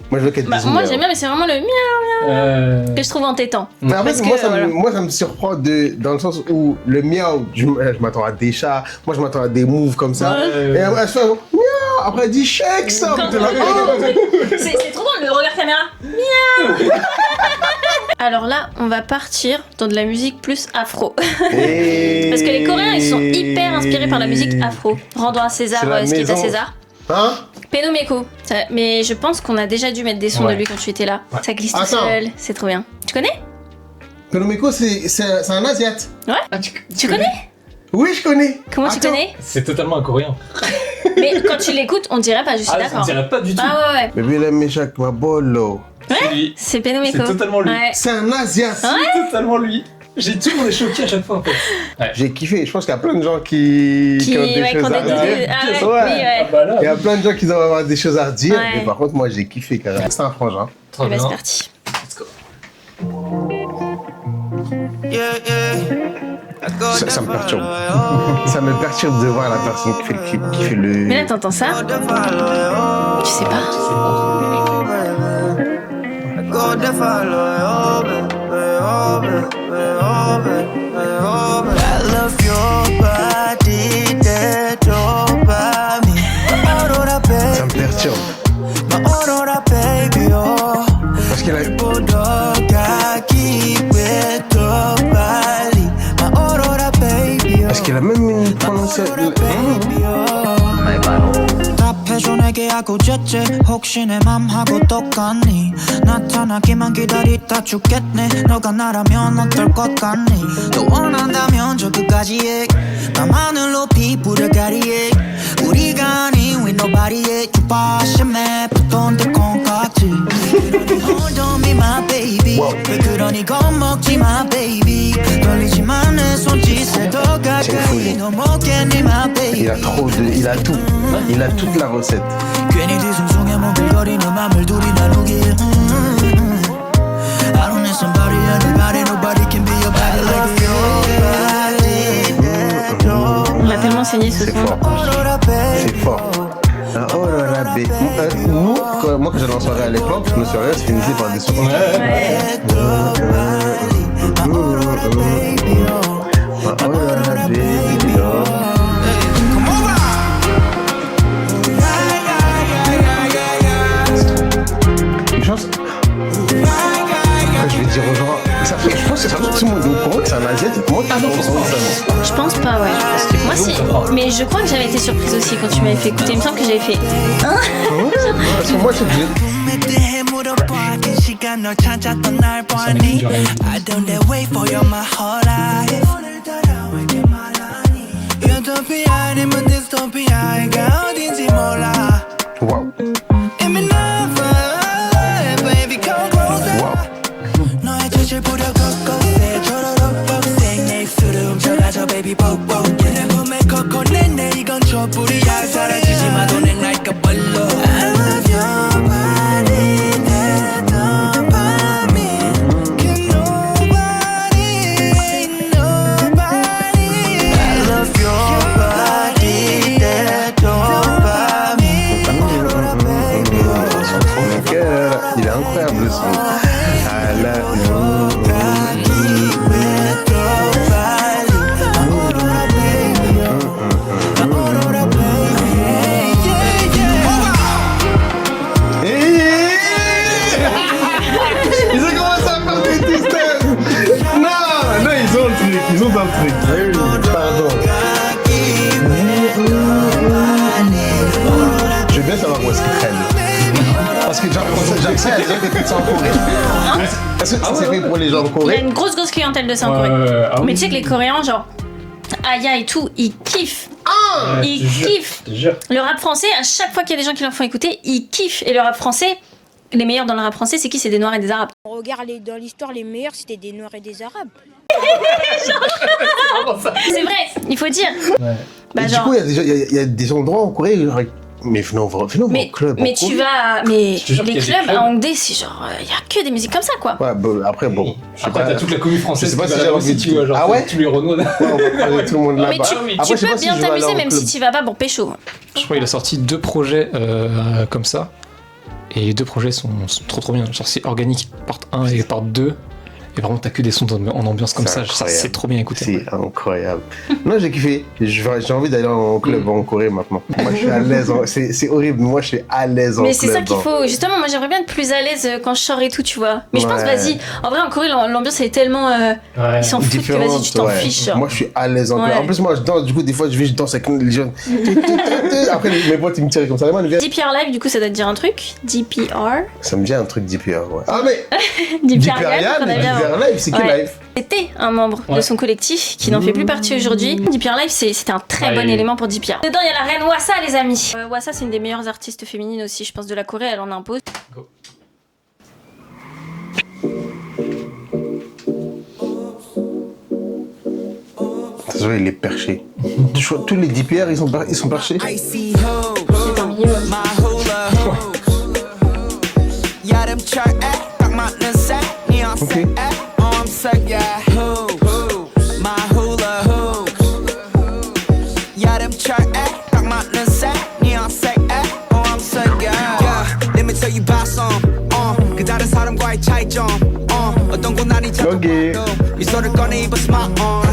[SPEAKER 2] Moi, je veux qu'elle
[SPEAKER 3] Bah,
[SPEAKER 2] dise
[SPEAKER 3] moi
[SPEAKER 2] miaou.
[SPEAKER 3] j'aime bien, mais c'est vraiment le miaou que je trouve entêtant.
[SPEAKER 2] Mais en fait,
[SPEAKER 3] Parce
[SPEAKER 2] moi,
[SPEAKER 3] que,
[SPEAKER 2] ça
[SPEAKER 3] voilà.
[SPEAKER 2] moi, ça me surprend dans le sens où le miaou, je m'attends à des chats, moi je m'attends à des moves comme ça.
[SPEAKER 1] Ouais.
[SPEAKER 2] Et après, elle fait miaou, après elle dit shake ça.
[SPEAKER 3] Quand-
[SPEAKER 2] T'es là, oh.
[SPEAKER 3] C'est trop drôle le regard caméra. Miaou. Alors là, on va partir dans de la musique plus afro.
[SPEAKER 2] Et-
[SPEAKER 3] Parce que les Coréens, ils sont hyper inspirés par la musique afro. Rendons à César
[SPEAKER 2] C'est la
[SPEAKER 3] ce qui est à
[SPEAKER 2] maison.
[SPEAKER 3] César.
[SPEAKER 2] Hein?
[SPEAKER 3] Penomeko. Mais je pense qu'on a déjà dû mettre des sons
[SPEAKER 1] Ouais.
[SPEAKER 3] de lui quand tu étais là. Ça glisse tout
[SPEAKER 2] Attends.
[SPEAKER 3] seul. C'est trop bien. Tu connais?
[SPEAKER 2] Penomeko, c'est un Asiate.
[SPEAKER 1] Ah,
[SPEAKER 3] Tu connais?
[SPEAKER 2] Oui, je connais.
[SPEAKER 3] Comment tu
[SPEAKER 2] Attends.
[SPEAKER 3] connais?
[SPEAKER 1] C'est totalement un coréen.
[SPEAKER 3] Mais quand tu l'écoutes, on dirait pas, je suis
[SPEAKER 1] Ah, on
[SPEAKER 3] d'accord.
[SPEAKER 1] dirait pas du tout.
[SPEAKER 3] Ah ouais, ouais.
[SPEAKER 2] Mais Bilal Meshak, ma bolo.
[SPEAKER 1] C'est lui.
[SPEAKER 3] C'est Penomeko.
[SPEAKER 1] C'est totalement lui.
[SPEAKER 3] Ouais.
[SPEAKER 2] C'est un Asiate.
[SPEAKER 1] C'est totalement lui. Tout le monde est choqué à chaque fois en fait.
[SPEAKER 2] J'ai kiffé. Je pense qu'il y a plein de gens qui ont des
[SPEAKER 3] ouais,
[SPEAKER 2] choses
[SPEAKER 3] qu'on
[SPEAKER 2] à
[SPEAKER 3] a dit-
[SPEAKER 2] redire.
[SPEAKER 3] Ah ouais,
[SPEAKER 2] Ouais.
[SPEAKER 3] oui, ouais.
[SPEAKER 1] bah là,
[SPEAKER 2] Il y a plein de gens qui doivent avoir des choses à redire.
[SPEAKER 3] Ouais.
[SPEAKER 2] Mais par contre, moi, j'ai kiffé carrément. C'est un frangin.
[SPEAKER 1] trop
[SPEAKER 3] Eh ben,
[SPEAKER 1] bien.
[SPEAKER 3] c'est parti.
[SPEAKER 1] Let's go.
[SPEAKER 2] Ça me perturbe. Ça me perturbe de voir la personne qui fait le clip, qui fait le.
[SPEAKER 3] Mais là, t'entends ça? Tu sais pas?
[SPEAKER 5] I love your body, that dopamine. My aurora,
[SPEAKER 2] Ça me
[SPEAKER 5] baby,
[SPEAKER 2] perturbe.
[SPEAKER 5] my aurora, baby, oh.
[SPEAKER 2] Parce qu'il a.
[SPEAKER 5] Bulldog, keep it dopamine. My aurora, baby,
[SPEAKER 2] Parce qu'il a même une prononciation.
[SPEAKER 5] baby, oh. 답해줘 내게 하고 jet지 혹시 내 맘하고 똑같니 나타나기만 기다리다 죽겠네 너가 나라면 어떨 것 같니 또 원한다면 저 끝까지 해 밤하늘로 피부를 가리해 우리가 아닌 with nobody 해 주파심에 붙던 듯 콩깍지 Hold on me my baby 왜 그러니 겁먹지 my baby 떨리지만 내 손짓에 더 가까이 너 먹겠니 my baby
[SPEAKER 2] Il a trop de. Il a tout. Il a toute la recette.
[SPEAKER 5] 괜히 뒤숭숭해 몽글거리는 맘을 둘이 나누길 I don't need somebody, anybody, nobody can be your body like you.
[SPEAKER 3] On l'a tellement saigné ce
[SPEAKER 2] C'est
[SPEAKER 3] son.
[SPEAKER 2] fort. C'est fort. Ah, oh là là, nous, moi quand j'allais en soirée à l'époque, nos soirées se finissaient par des sons.
[SPEAKER 3] Ouais.
[SPEAKER 2] Tout le monde est au courant que c'est un asiatique.
[SPEAKER 3] Je pense pas, ouais. Moi, si. Mais je crois que j'avais été surprise aussi quand tu m'avais fait écouter. Il me semble que j'avais fait.
[SPEAKER 2] Parce que moi, c'est bien. Wow.
[SPEAKER 5] Baby 뽀뽀 내 몸에 걷어내 이건 촛불이야 사라지지 마 너네 날까 벌러 I love your body 내 도파민 Can nobody ain't nobody I love your body 내 도파민
[SPEAKER 2] Il est incroyable le son. I love you. Ils ont un truc. Pardon. Je veux bien savoir où est-ce qu'ils prennent. Parce que j'aime ça, il y a des trucs de ça en Corée. Est-ce que c'est fait pour les gens de
[SPEAKER 3] Il y
[SPEAKER 2] Corée?
[SPEAKER 3] a une grosse clientèle de ça en Corée. Mais tu sais que les Coréens, genre, Aya et tout, ils kiffent. Ils kiffent. Le rap français, à chaque fois qu'il y a des gens qui leur font écouter, ils kiffent. Et le rap français, les meilleurs dans le rap français, c'est qui? C'est des Noirs et des Arabes.
[SPEAKER 7] On regarde dans l'histoire, les meilleurs, c'était des Noirs et des Arabes.
[SPEAKER 3] C'est vrai, il faut dire.
[SPEAKER 2] Ouais.
[SPEAKER 3] Bah,
[SPEAKER 2] du
[SPEAKER 3] genre...
[SPEAKER 2] coup, il y a des endroits en Corée, genre, mais venons au club.
[SPEAKER 3] Mais tu vas. Mais les clubs à Hongdae, c'est genre. Il y a que des musiques comme ça, quoi.
[SPEAKER 2] Ouais, bon, après, bon.
[SPEAKER 1] Après, t'as toute la commune française.
[SPEAKER 2] Je sais pas si j'ai envie de dire.
[SPEAKER 1] Ah ouais? Tous les Renaud.
[SPEAKER 2] Ouais, on va parler tout le monde là-bas.
[SPEAKER 3] Mais tu peux bien t'amuser, même si tu vas pas pour pécho.
[SPEAKER 1] Je crois qu'il a sorti 2 projets comme ça. Et les 2 projets sont trop bien. Genre, c'est Organique part 1 et part 2. Et vraiment, t'as que des sons en ambiance comme ça. C'est trop bien écouté.
[SPEAKER 2] C'est incroyable. Non, j'ai kiffé. J'ai envie d'aller en club en Corée maintenant. Moi, je suis à l'aise. C'est horrible. Moi, je suis à l'aise en club.
[SPEAKER 3] Mais c'est ça qu'il faut. Justement, moi, j'aimerais bien être plus à l'aise quand je sors et tout, tu vois. Mais je pense, vas-y. En vrai, en Corée, l'ambiance, elle est tellement. Ils s'en foutent que vas-y, tu t'en fiches. Genre.
[SPEAKER 2] Moi, je suis à l'aise en club. En plus, moi, je danse. Du coup, des fois, je danse avec les jeunes. Après, mes potes, ils me tirent comme ça.
[SPEAKER 3] DPR Live, du coup, ça doit te dire un truc. DPR.
[SPEAKER 2] Ça me dit un truc DPR, ouais. Ah, mais.
[SPEAKER 3] DPR
[SPEAKER 2] Live, c'est qui live?
[SPEAKER 3] C'était un membre de son collectif qui n'en fait plus partie aujourd'hui. DPR Live, c'était un très bon élément pour DPR. Dedans, il y a la reine Wassa, les amis. Wassa, c'est une des meilleures artistes féminines aussi, je pense, de la Corée. Elle en impose. Go.
[SPEAKER 2] Désolé, il est perché. Tous les DPR, ils sont perchés.
[SPEAKER 3] C'est un minimum.
[SPEAKER 2] Ok. Okay.
[SPEAKER 5] 미소를 꺼내 입어 smile on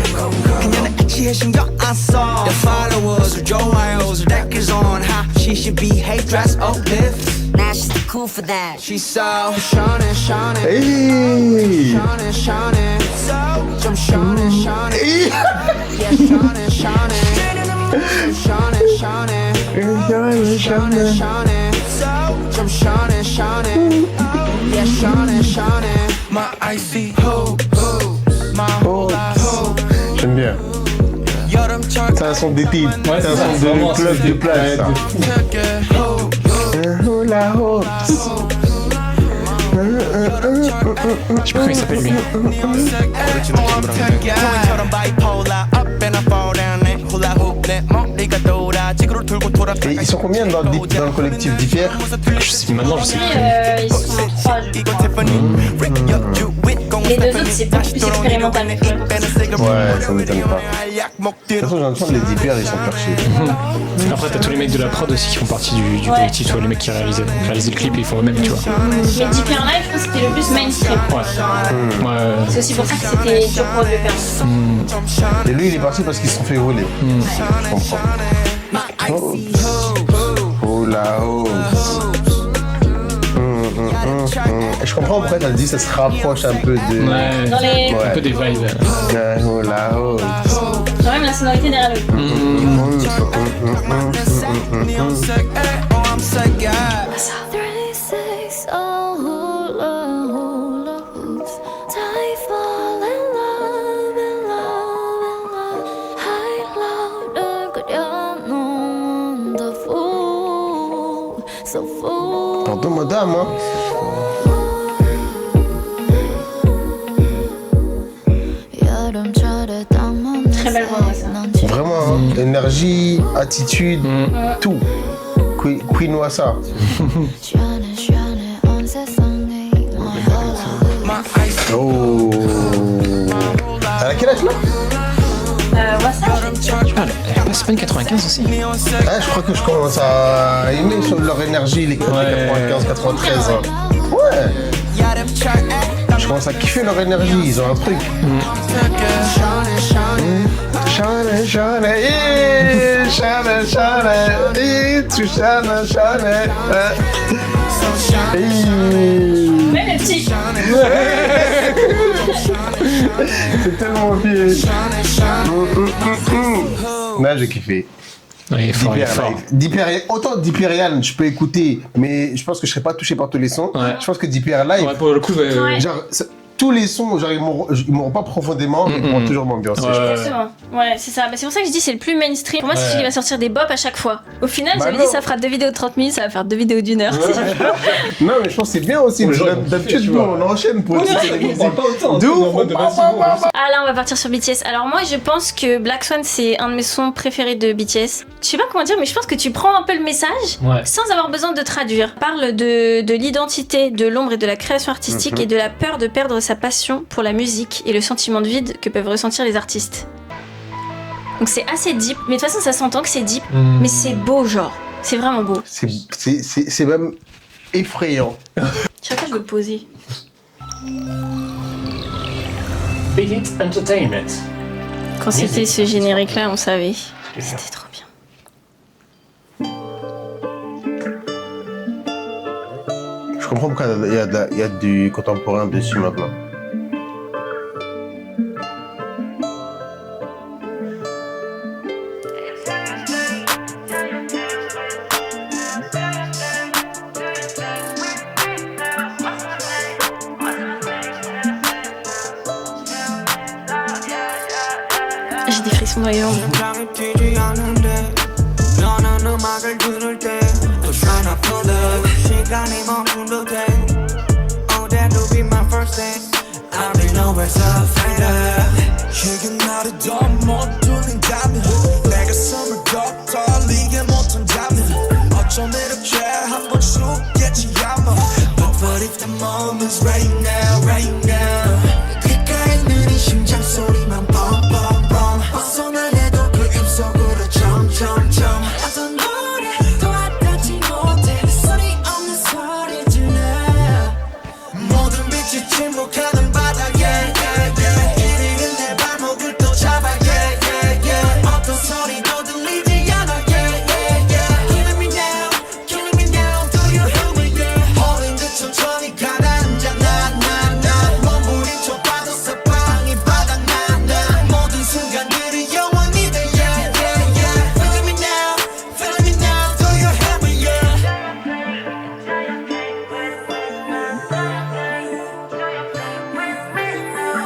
[SPEAKER 5] 그녀는 애취해 신경 안 써 The followers 좋아요를 댓글 on how she should behave dress uplift
[SPEAKER 7] Now she's too cool for that.
[SPEAKER 5] She's so shining, shining
[SPEAKER 2] Hey.
[SPEAKER 5] Shining, shining So 좀 shining, shining Yeah, shining, shining Shining, shining Shining, shining So 좀 shining, shining Yeah, shining, shining My icy hope, my whole life hope.
[SPEAKER 2] J'aime bien. C'est un son d'été.
[SPEAKER 1] Ouais,
[SPEAKER 2] c'est un son de club de plage. La hope.
[SPEAKER 1] Je sais pas comment il s'appelle lui.
[SPEAKER 2] Et ils sont combien dans le collectif DPR?
[SPEAKER 1] Maintenant, je sais plus.
[SPEAKER 3] Ils sont 3, je crois. Les deux autres, c'est beaucoup plus expérimental, mais faut le faire.
[SPEAKER 2] Ouais, ça m'étonne pas. De toute façon, j'ai l'impression que les DPR, ils sont perchés.
[SPEAKER 1] Après, t'as tous les mecs de la prod aussi qui font partie du collectif, tu vois, les mecs qui réalisent le clip, ils font eux-mêmes, tu vois.
[SPEAKER 3] Mais DPR Live, je pense que c'était le plus mainstream.
[SPEAKER 1] Ouais.
[SPEAKER 3] C'est aussi pour ça que c'était dur pour eux de le faire.
[SPEAKER 2] Et lui, il est parti parce qu'ils se sont fait voler. Je comprends. Oh la hausse. Je comprends pourquoi t'as dit que ça se rapproche un peu de.
[SPEAKER 1] Ouais, un peu des vibes.
[SPEAKER 2] Oh la hausse.
[SPEAKER 3] Quand même la sonorité derrière le.
[SPEAKER 2] Pardon madame, hein.
[SPEAKER 3] Très belle voix, ça.
[SPEAKER 2] Vraiment, hein. Énergie, attitude, tout. Queen Wassa. Oh. Elle a quel âge là?
[SPEAKER 3] Wassa,
[SPEAKER 1] C'est pas une 95 aussi?
[SPEAKER 2] Ah, je crois que je commence à aimer sur leur énergie, les 95, 93. Ouais. Je commence à kiffer leur énergie, ils ont un truc. Shine, shine, shine, shine, tu shine, shine.
[SPEAKER 3] mais le petit.
[SPEAKER 2] C'est tellement vieux. Là, j'ai kiffé.
[SPEAKER 1] Ouais, il est fort.
[SPEAKER 2] Autant Diperian, je peux écouter, mais je pense que je serais pas touché par tous les sons.
[SPEAKER 1] Ouais.
[SPEAKER 2] Je pense que Diperian Live,
[SPEAKER 1] pour le coup,
[SPEAKER 2] genre, tous les sons, genre, ils m'auront pas profondément, mais ils m'ont toujours m'ambiancer.
[SPEAKER 3] Exactement. Ouais, c'est ça. C'est pour ça que je dis c'est le plus mainstream. Pour moi, c'est celui qui va sortir des bops à chaque fois. Au final, j'avais dit ça fera 2 vidéos de 30 minutes, ça va faire 2 vidéos d'1 heure.
[SPEAKER 2] Non, mais je pense que c'est bien aussi. D'habitude, nous, on enchaîne pour écouter les musiques.
[SPEAKER 1] pas autant.
[SPEAKER 3] Ah là, on va partir sur BTS. Alors moi, je pense que Black Swan, c'est un de mes sons préférés de BTS. Je sais pas comment dire, mais je pense que tu prends un peu le message sans avoir besoin de traduire. Parle de l'identité, de l'ombre et de la création artistique et de la peur de perdre sa passion pour la musique et le sentiment de vide que peuvent ressentir les artistes. Donc c'est assez deep, mais de toute façon ça s'entend que c'est deep, mais c'est beau genre. C'est vraiment beau.
[SPEAKER 2] C'est même effrayant.
[SPEAKER 3] Chacun peut le poser.
[SPEAKER 1] Big Hit Entertainment.
[SPEAKER 3] Quand c'était ce générique là, on savait. C'était trop bien.
[SPEAKER 2] Je comprends pourquoi il y a du contemporain dessus maintenant.
[SPEAKER 3] J'ai des frissons dans les jambes.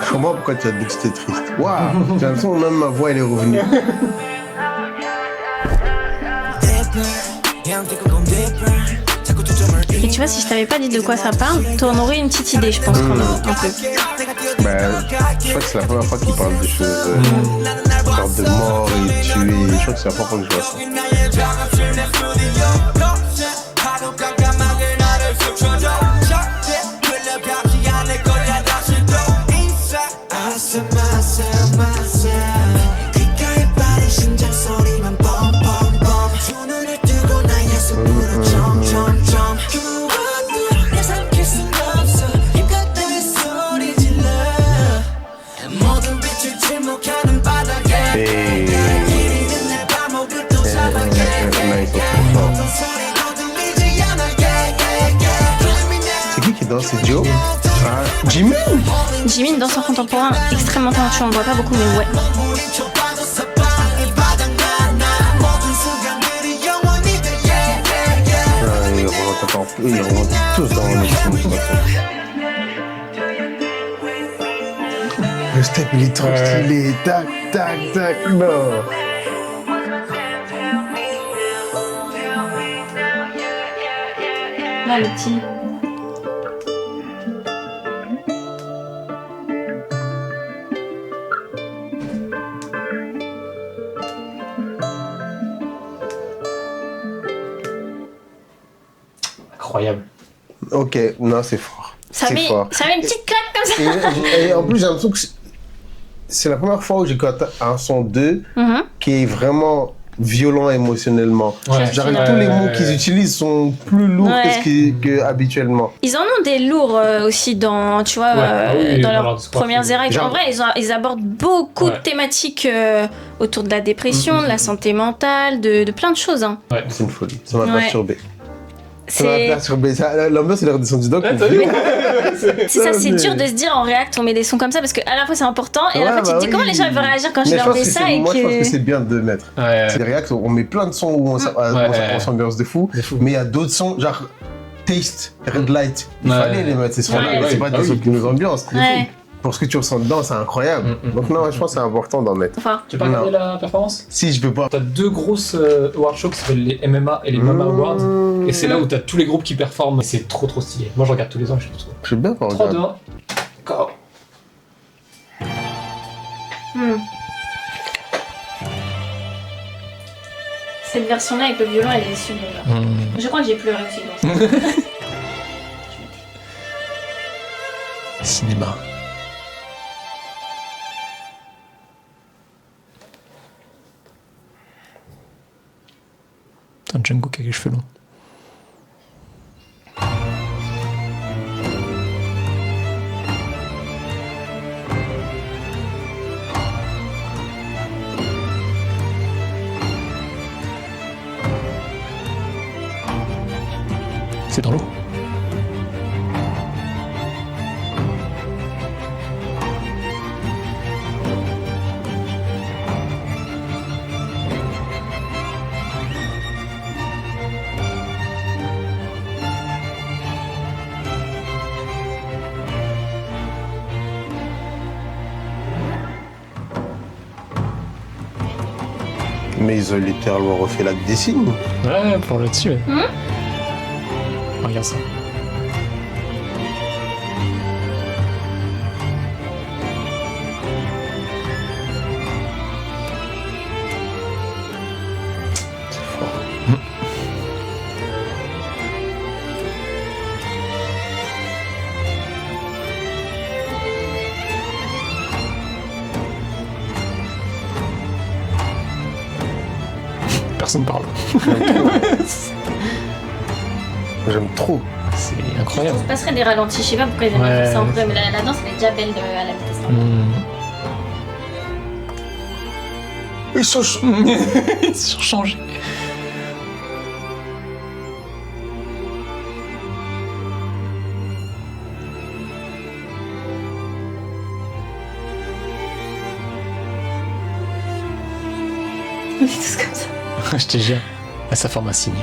[SPEAKER 3] Je comprends pourquoi tu as dit que c'était triste. Waouh, j'ai l'impression que même ma voix elle est revenue. Et tu vois, si je t'avais pas dit de quoi ça parle, t'en aurais une petite idée, je pense, quand même, un peu.
[SPEAKER 2] Bah, je crois que c'est la première fois qu'il parle de choses, genre de mort et tuer. Je crois que c'est la première fois que je vois ça. danse, c'est Joe. Jimin.
[SPEAKER 3] Jimin, danseur contemporain, extrêmement talentueux, on le voit pas beaucoup, mais ouais.
[SPEAKER 2] Ils remontent tous dans le film. Le step, il est trop stylé. Tac, tac, tac. Non.
[SPEAKER 3] Là, le petit.
[SPEAKER 1] Incroyable.
[SPEAKER 2] Ok, non, c'est fort.
[SPEAKER 3] Ça met une petite claque comme ça.
[SPEAKER 2] Et en plus, j'ai l'impression que c'est la première fois où j'écoute un son 2 qui est vraiment violent émotionnellement.
[SPEAKER 1] Ouais.
[SPEAKER 2] Genre, tous les mots qu'ils utilisent sont plus lourds que habituellement.
[SPEAKER 3] Ils en ont des lourds aussi dans, tu vois, dans leurs premières éras. En vrai, ils abordent beaucoup de thématiques autour de la dépression, de la santé mentale, de plein de choses. Hein.
[SPEAKER 1] Ouais.
[SPEAKER 2] C'est une folie. Ça m'a perturbé.
[SPEAKER 3] C'est
[SPEAKER 2] l'ambiance, elle est redescendue d'un coup.
[SPEAKER 3] C'est ça, c'est dur de se dire en React on met des sons comme ça parce qu'à la fois c'est important et à la fois tu te dis comment les gens vont réagir quand je leur mets ça et
[SPEAKER 2] moi je pense que c'est bien de mettre. C'est des React, on met plein de sons où on s'ambiance de fou, mais il y a d'autres sons, genre Taste, Red Light, il fallait les mettre ces sons-là, c'est pas des sons qui nous ambiancent. Pour ce que tu ressens dedans, c'est incroyable. Donc non, je pense que c'est important d'en mettre.
[SPEAKER 1] Tu peux pas regarder la performance?
[SPEAKER 2] Si, je peux pas.
[SPEAKER 1] T'as 2 grosses award shows qui s'appellent les MMA et les Mama Awards. Et c'est là où t'as tous les groupes qui performent. C'est trop stylé. Moi je regarde tous les ans et je trouve
[SPEAKER 2] Je sais bien pas
[SPEAKER 1] 3, 2, 1. Go.
[SPEAKER 3] Cette version-là avec le violon, elle est sublime. Je crois que j'ai pleuré aussi dans ça.
[SPEAKER 1] Cinéma. Putain, Jungkook avec les cheveux longs. C'est dans l'eau.
[SPEAKER 2] Mais ils ont littéralement refait la dessin.
[SPEAKER 1] Ouais, pour le dessus. Regarde ça.
[SPEAKER 2] C'est fort.
[SPEAKER 1] Personne parle.
[SPEAKER 2] J'aime trop.
[SPEAKER 1] C'est incroyable.
[SPEAKER 3] Je passerait des ralentis, je sais pas pourquoi ils aiment faire ça en vrai, mais la danse elle est déjà belle à la vitesse.
[SPEAKER 2] Ils sont
[SPEAKER 1] changés.
[SPEAKER 3] On est tous comme ça.
[SPEAKER 1] Je te jure. Ça forme un signe.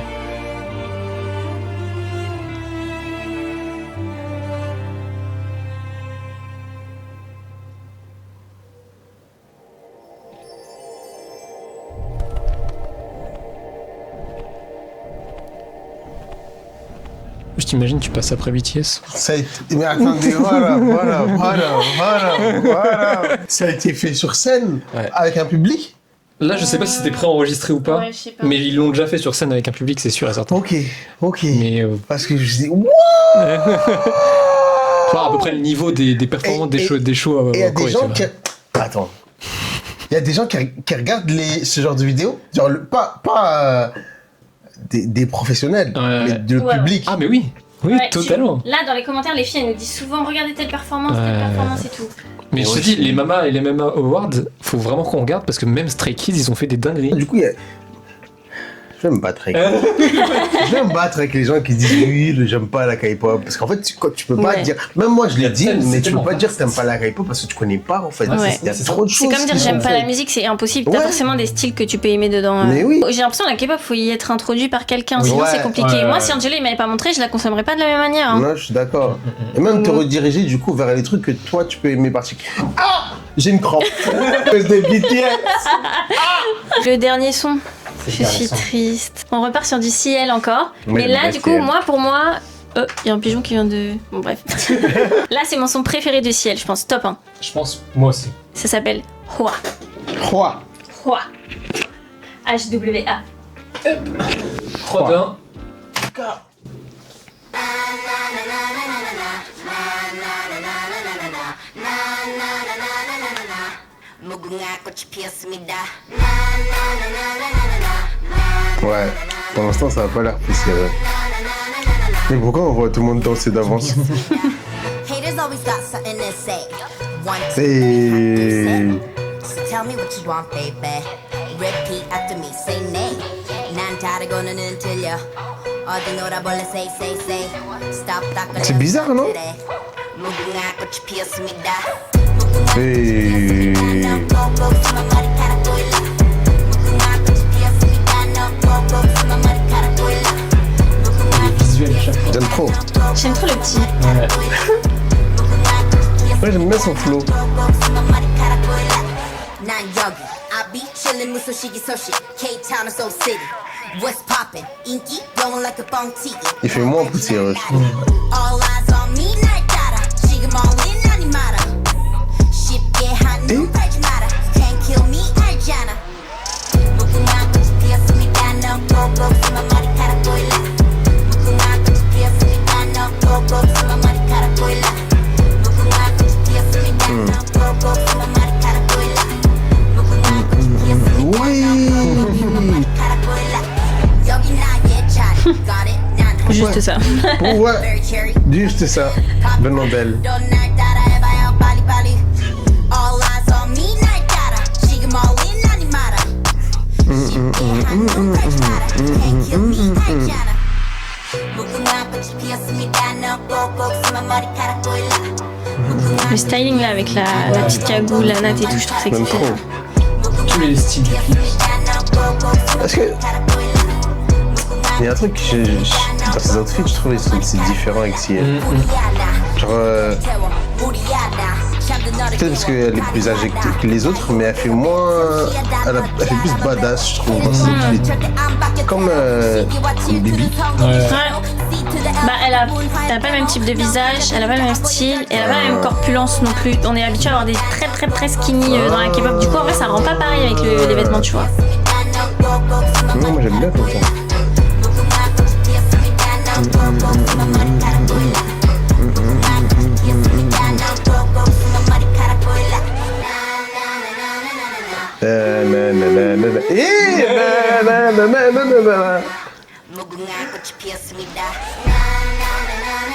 [SPEAKER 1] Je t'imagine, tu passes après BTS.
[SPEAKER 2] Ça a été... Mais attendez, voilà. Ça a été fait sur scène, avec un public.
[SPEAKER 1] Là, je sais pas si c'était préenregistré ou pas,
[SPEAKER 3] Ouais, je sais pas.
[SPEAKER 1] mais ils l'ont déjà fait sur scène avec un public, c'est sûr et certain.
[SPEAKER 2] Ok.
[SPEAKER 1] Mais
[SPEAKER 2] Parce que je me suis dit,
[SPEAKER 1] voir à peu près le niveau des performances des shows.
[SPEAKER 2] Et il y a des gens qui... Attends. Il y a des gens qui regardent ce genre de vidéos, genre pas des professionnels, mais le public.
[SPEAKER 1] Ah mais oui, totalement.
[SPEAKER 3] Là, dans les commentaires, les filles elles nous disent souvent regardez telle performance et tout.
[SPEAKER 1] Mais je te dis, les Mama et les Mama Awards, faut vraiment qu'on regarde parce que même Stray Kids, ils ont fait des dingueries.
[SPEAKER 2] Du coup, il y a... Je vais me battre avec je vais me battre avec les gens qui disent oui, j'aime pas la K-pop. Parce qu'en fait, tu peux pas dire. Même moi, je l'ai dit, mais tu peux pas dire que t'aimes pas la K-pop parce que tu connais pas en fait. Il y a trop de choses.
[SPEAKER 3] C'est comme dire j'aime pas la musique, c'est impossible. T'as forcément des styles que tu peux aimer dedans.
[SPEAKER 2] Mais oui.
[SPEAKER 3] J'ai l'impression que la K-pop, faut y être introduit par quelqu'un, sinon c'est compliqué. Moi, si Angelo il m'avait pas montré, je la consommerais pas de la même manière.
[SPEAKER 2] Non, je suis d'accord. Et même te rediriger du coup vers les trucs que toi tu peux aimer particulièrement. Ah, j'ai une crampe. de BTS.
[SPEAKER 3] Le dernier son. Je suis triste. On repart sur du ciel encore. Mais là, du coup, pour moi, il y a un pigeon qui vient de. Bon, bref. Là, c'est mon son préféré de ciel, je pense. Top 1.
[SPEAKER 1] Je pense, moi aussi.
[SPEAKER 3] Ça s'appelle Hwa.
[SPEAKER 2] Hwa.
[SPEAKER 3] Hwa. H-W-A.
[SPEAKER 1] 3, 2, 1.
[SPEAKER 2] Ouais, pour l'instant ça va pas l'air plus sérieux. Mais pourquoi on voit tout le monde danser d'avance? C'est...
[SPEAKER 8] Tell me what you want, baby. Repeat after me, say nay. 난 다르고는 들려. 어디 놀아볼래, say. Stop talking.
[SPEAKER 2] C'est bizarre, non?
[SPEAKER 8] 무궁화 꽃이 피었습니다.
[SPEAKER 2] Hey. J'aime trop.
[SPEAKER 3] J'aime trop le petit.
[SPEAKER 2] Ouais, j'aime bien son flow. Il fait moins poussiéreux, je trouve.
[SPEAKER 3] Juste ça.
[SPEAKER 2] Ouais, juste ça. Venons d'elle.
[SPEAKER 3] Le styling là avec la petite cagoule, la natte et tout, je trouve ça excellent.
[SPEAKER 1] Tous les styles du clip.
[SPEAKER 2] Parce que il y a un truc que dans ces outfits, je trouve que c'est différent avec Ciel. Genre, peut-être parce qu'elle est plus âgée que les autres, mais elle fait moins. Elle fait plus badass, je trouve, dans ses outfits. Comme Bibi.
[SPEAKER 3] Ouais. Bah, elle a pas le même type de visage, elle a pas le même style, et elle a pas la même corpulence non plus. On est habitué à avoir des très skinny dans la K-pop. Du coup, en vrai, ça rend pas pareil avec les vêtements, tu vois.
[SPEAKER 2] Non, moi j'aime bien comme ça.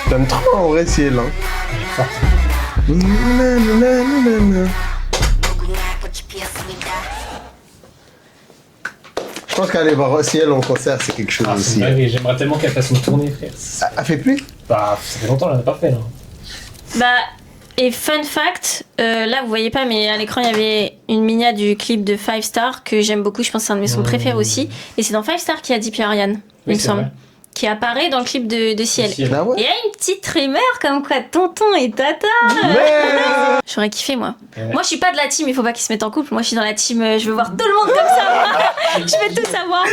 [SPEAKER 2] J'aime trop en vrai Ciel, hein. Je pense qu'aller voir Ciel en concert, c'est quelque chose aussi.
[SPEAKER 1] J'aimerais tellement qu'elle fasse une tournée, frère.
[SPEAKER 2] Elle fait plus?
[SPEAKER 1] Bah, ça fait longtemps, elle en a pas fait, là.
[SPEAKER 3] Bah, et fun fact, là vous voyez pas, mais à l'écran il y avait une minia du clip de Five Star que j'aime beaucoup, je pense que c'est un de mes sons préférés aussi. Et c'est dans Five Star qu'il y a Deep Ariane, il me semble. Qui apparaît dans le clip de Ciel.
[SPEAKER 2] Ah ouais?
[SPEAKER 3] Et il y a une petite rumeur comme quoi tonton et tata. J'aurais kiffé moi. Moi je suis pas de la team, il faut pas qu'ils se mettent en couple. Moi je suis dans la team, je veux voir tout le monde comme ça. Je veux tout savoir.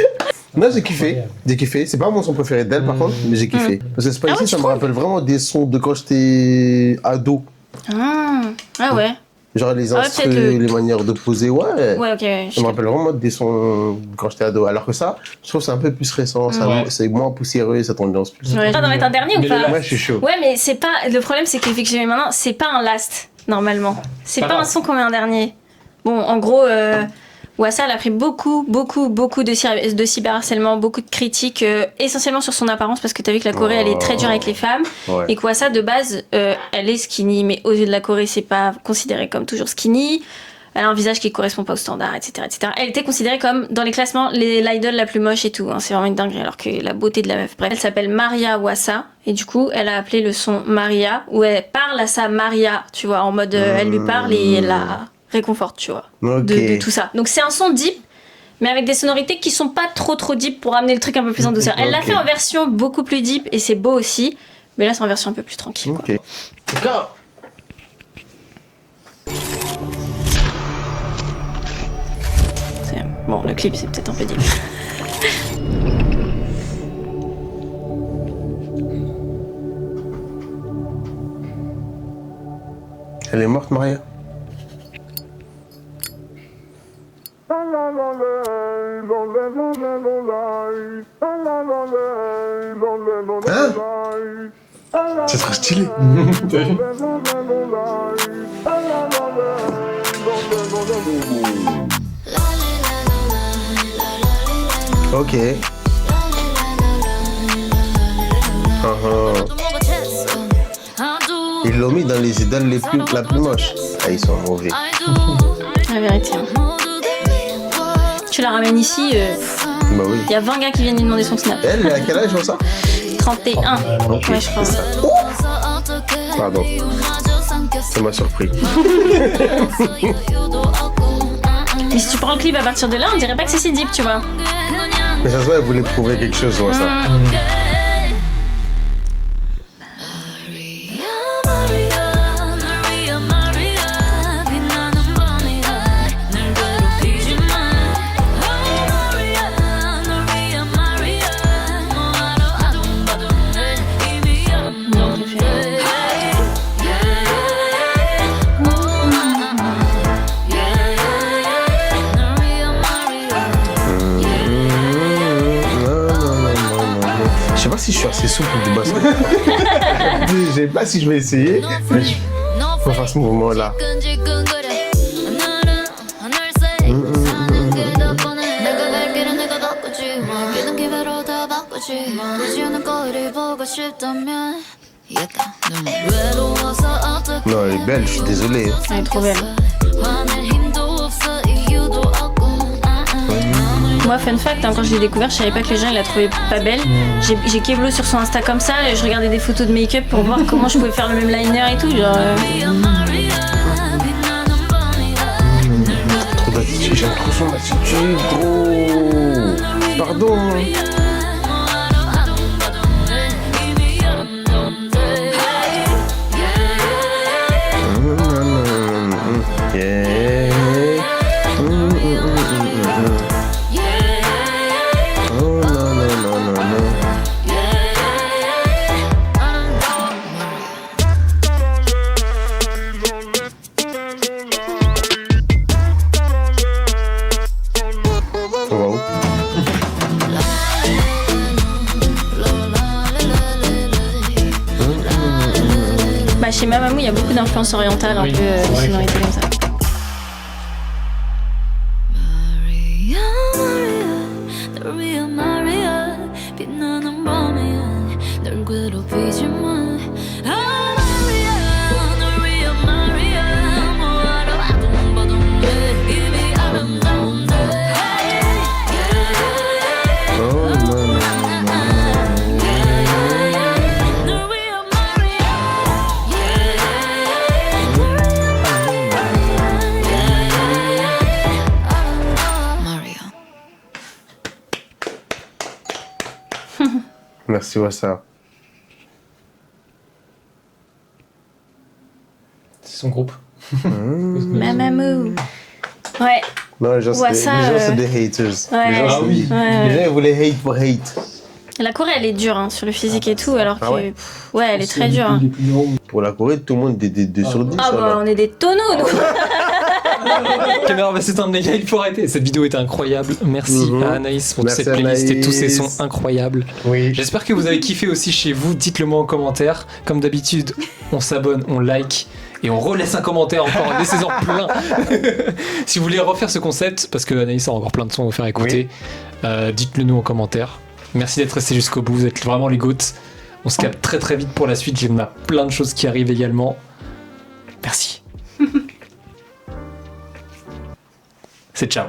[SPEAKER 2] Non, j'ai kiffé. C'est pas mon son préféré d'elle par contre, mais j'ai kiffé. Parce que Spicy, ça me rappelle vraiment des sons de quand j'étais ado.
[SPEAKER 3] Ah ouais.
[SPEAKER 2] Genre les instruments, les manières de poser, ouais.
[SPEAKER 3] Ouais, ok.
[SPEAKER 2] Ça me rappelle vraiment des sons quand j'étais ado. Alors que ça, je trouve que c'est un peu plus récent, c'est moins poussiéreux, ça t'ambiance plus.
[SPEAKER 3] Ouais. T'en mettre un dernier ou pas?
[SPEAKER 2] Ouais, je suis chaud.
[SPEAKER 3] Ouais, mais c'est pas. Le problème, c'est que vu que j'ai mis maintenant, c'est pas un last, normalement. C'est pas un son qu'on met en dernier. Bon, en gros, Wassa, elle a pris beaucoup de cyberharcèlement, beaucoup de critiques, essentiellement sur son apparence, parce que t'as vu que la Corée, elle est très dure avec les femmes. Ouais. Et que Wassa, de base, elle est skinny, mais aux yeux de la Corée, c'est pas considéré comme toujours skinny. elle a un visage qui correspond pas aux standards, etc., etc. Elle était considérée comme, dans les classements, l'idol la plus moche et tout. Hein. C'est vraiment une dinguerie, alors que la beauté de la meuf. Bref, elle s'appelle Maria Wassa. Et du coup, elle a appelé le son Maria, où elle parle à sa Maria, tu vois, en mode, elle lui parle et elle la réconforte, tu vois, de tout ça. Donc c'est un son deep, mais avec des sonorités qui sont pas trop deep pour amener le truc un peu plus en douceur. Elle l'a fait en version beaucoup plus deep, et c'est beau aussi, mais là c'est en version un peu plus tranquille.
[SPEAKER 2] Ok. D'accord.
[SPEAKER 3] Bon, le clip c'est peut-être un peu deep.
[SPEAKER 2] Elle est morte, Maria? Hein? C'est trop stylé. Ok. Ils l'ont mis dans les idoles la plus moche. Ah, ils sont mauvais.
[SPEAKER 3] La vérité. Tu la ramènes ici,
[SPEAKER 2] bah oui.
[SPEAKER 3] Y a 20 gars qui viennent lui demander son snap.
[SPEAKER 2] Elle est à quel âge, ça?
[SPEAKER 3] 31.
[SPEAKER 2] Okay.
[SPEAKER 3] Ouais, je pense.
[SPEAKER 2] Oh, pardon. Ça m'a surpris.
[SPEAKER 3] Mais si tu prends le clip à partir de là, on dirait pas que c'est si deep, tu vois.
[SPEAKER 2] Mais ça se voit, elle voulait prouver quelque chose, moi, ça. Je sais pas si je suis assez souple du basket. Je sais pas si je vais essayer, mais faut faire ce mouvement-là. Non, elle est belle, je suis désolé.
[SPEAKER 3] Elle est trop belle. Moi, fun fact, hein, quand je l'ai découvert, je savais pas que les gens la trouvaient pas belle. J'ai Keblo sur son Insta comme ça, et je regardais des photos de make-up pour voir comment je pouvais faire le même liner et tout. Genre,
[SPEAKER 2] Trop d'attitude, j'aime trop son attitude, gros. Pardon.
[SPEAKER 3] chez Mamamoo, il y a beaucoup d'influences orientales, un peu sonorités comme ça.
[SPEAKER 2] Merci Wassa.
[SPEAKER 1] C'est son groupe.
[SPEAKER 3] Mamamoo. Ouais.
[SPEAKER 2] Non, les gens, c'est des haters.
[SPEAKER 3] Ouais.
[SPEAKER 2] Les gens, les gens ils voulaient hate pour hate.
[SPEAKER 3] La Corée, elle est dure hein, sur le physique et tout, alors que elle est très dure. Hein.
[SPEAKER 2] Pour la Corée, tout le monde est des sur 10.
[SPEAKER 3] Ah bah, on est des tonneaux, nous.
[SPEAKER 1] Caméra va s'éteindre, les gars, il faut arrêter. Cette vidéo était incroyable. Merci à Anaïs pour cette playlist et tous ces sons incroyables.
[SPEAKER 2] Oui.
[SPEAKER 1] J'espère que vous avez kiffé aussi chez vous. Dites-le moi en commentaire. Comme d'habitude, on s'abonne, on like et on relaisse un commentaire encore. Laissez-en plein. Si vous voulez refaire ce concept, parce que Anaïs a encore plein de sons à vous faire écouter, dites-le nous en commentaire. Merci d'être resté jusqu'au bout. Vous êtes vraiment les goats. On se capte très très vite pour la suite. Il y en a plein de choses qui arrivent également. Merci. c'est ciao.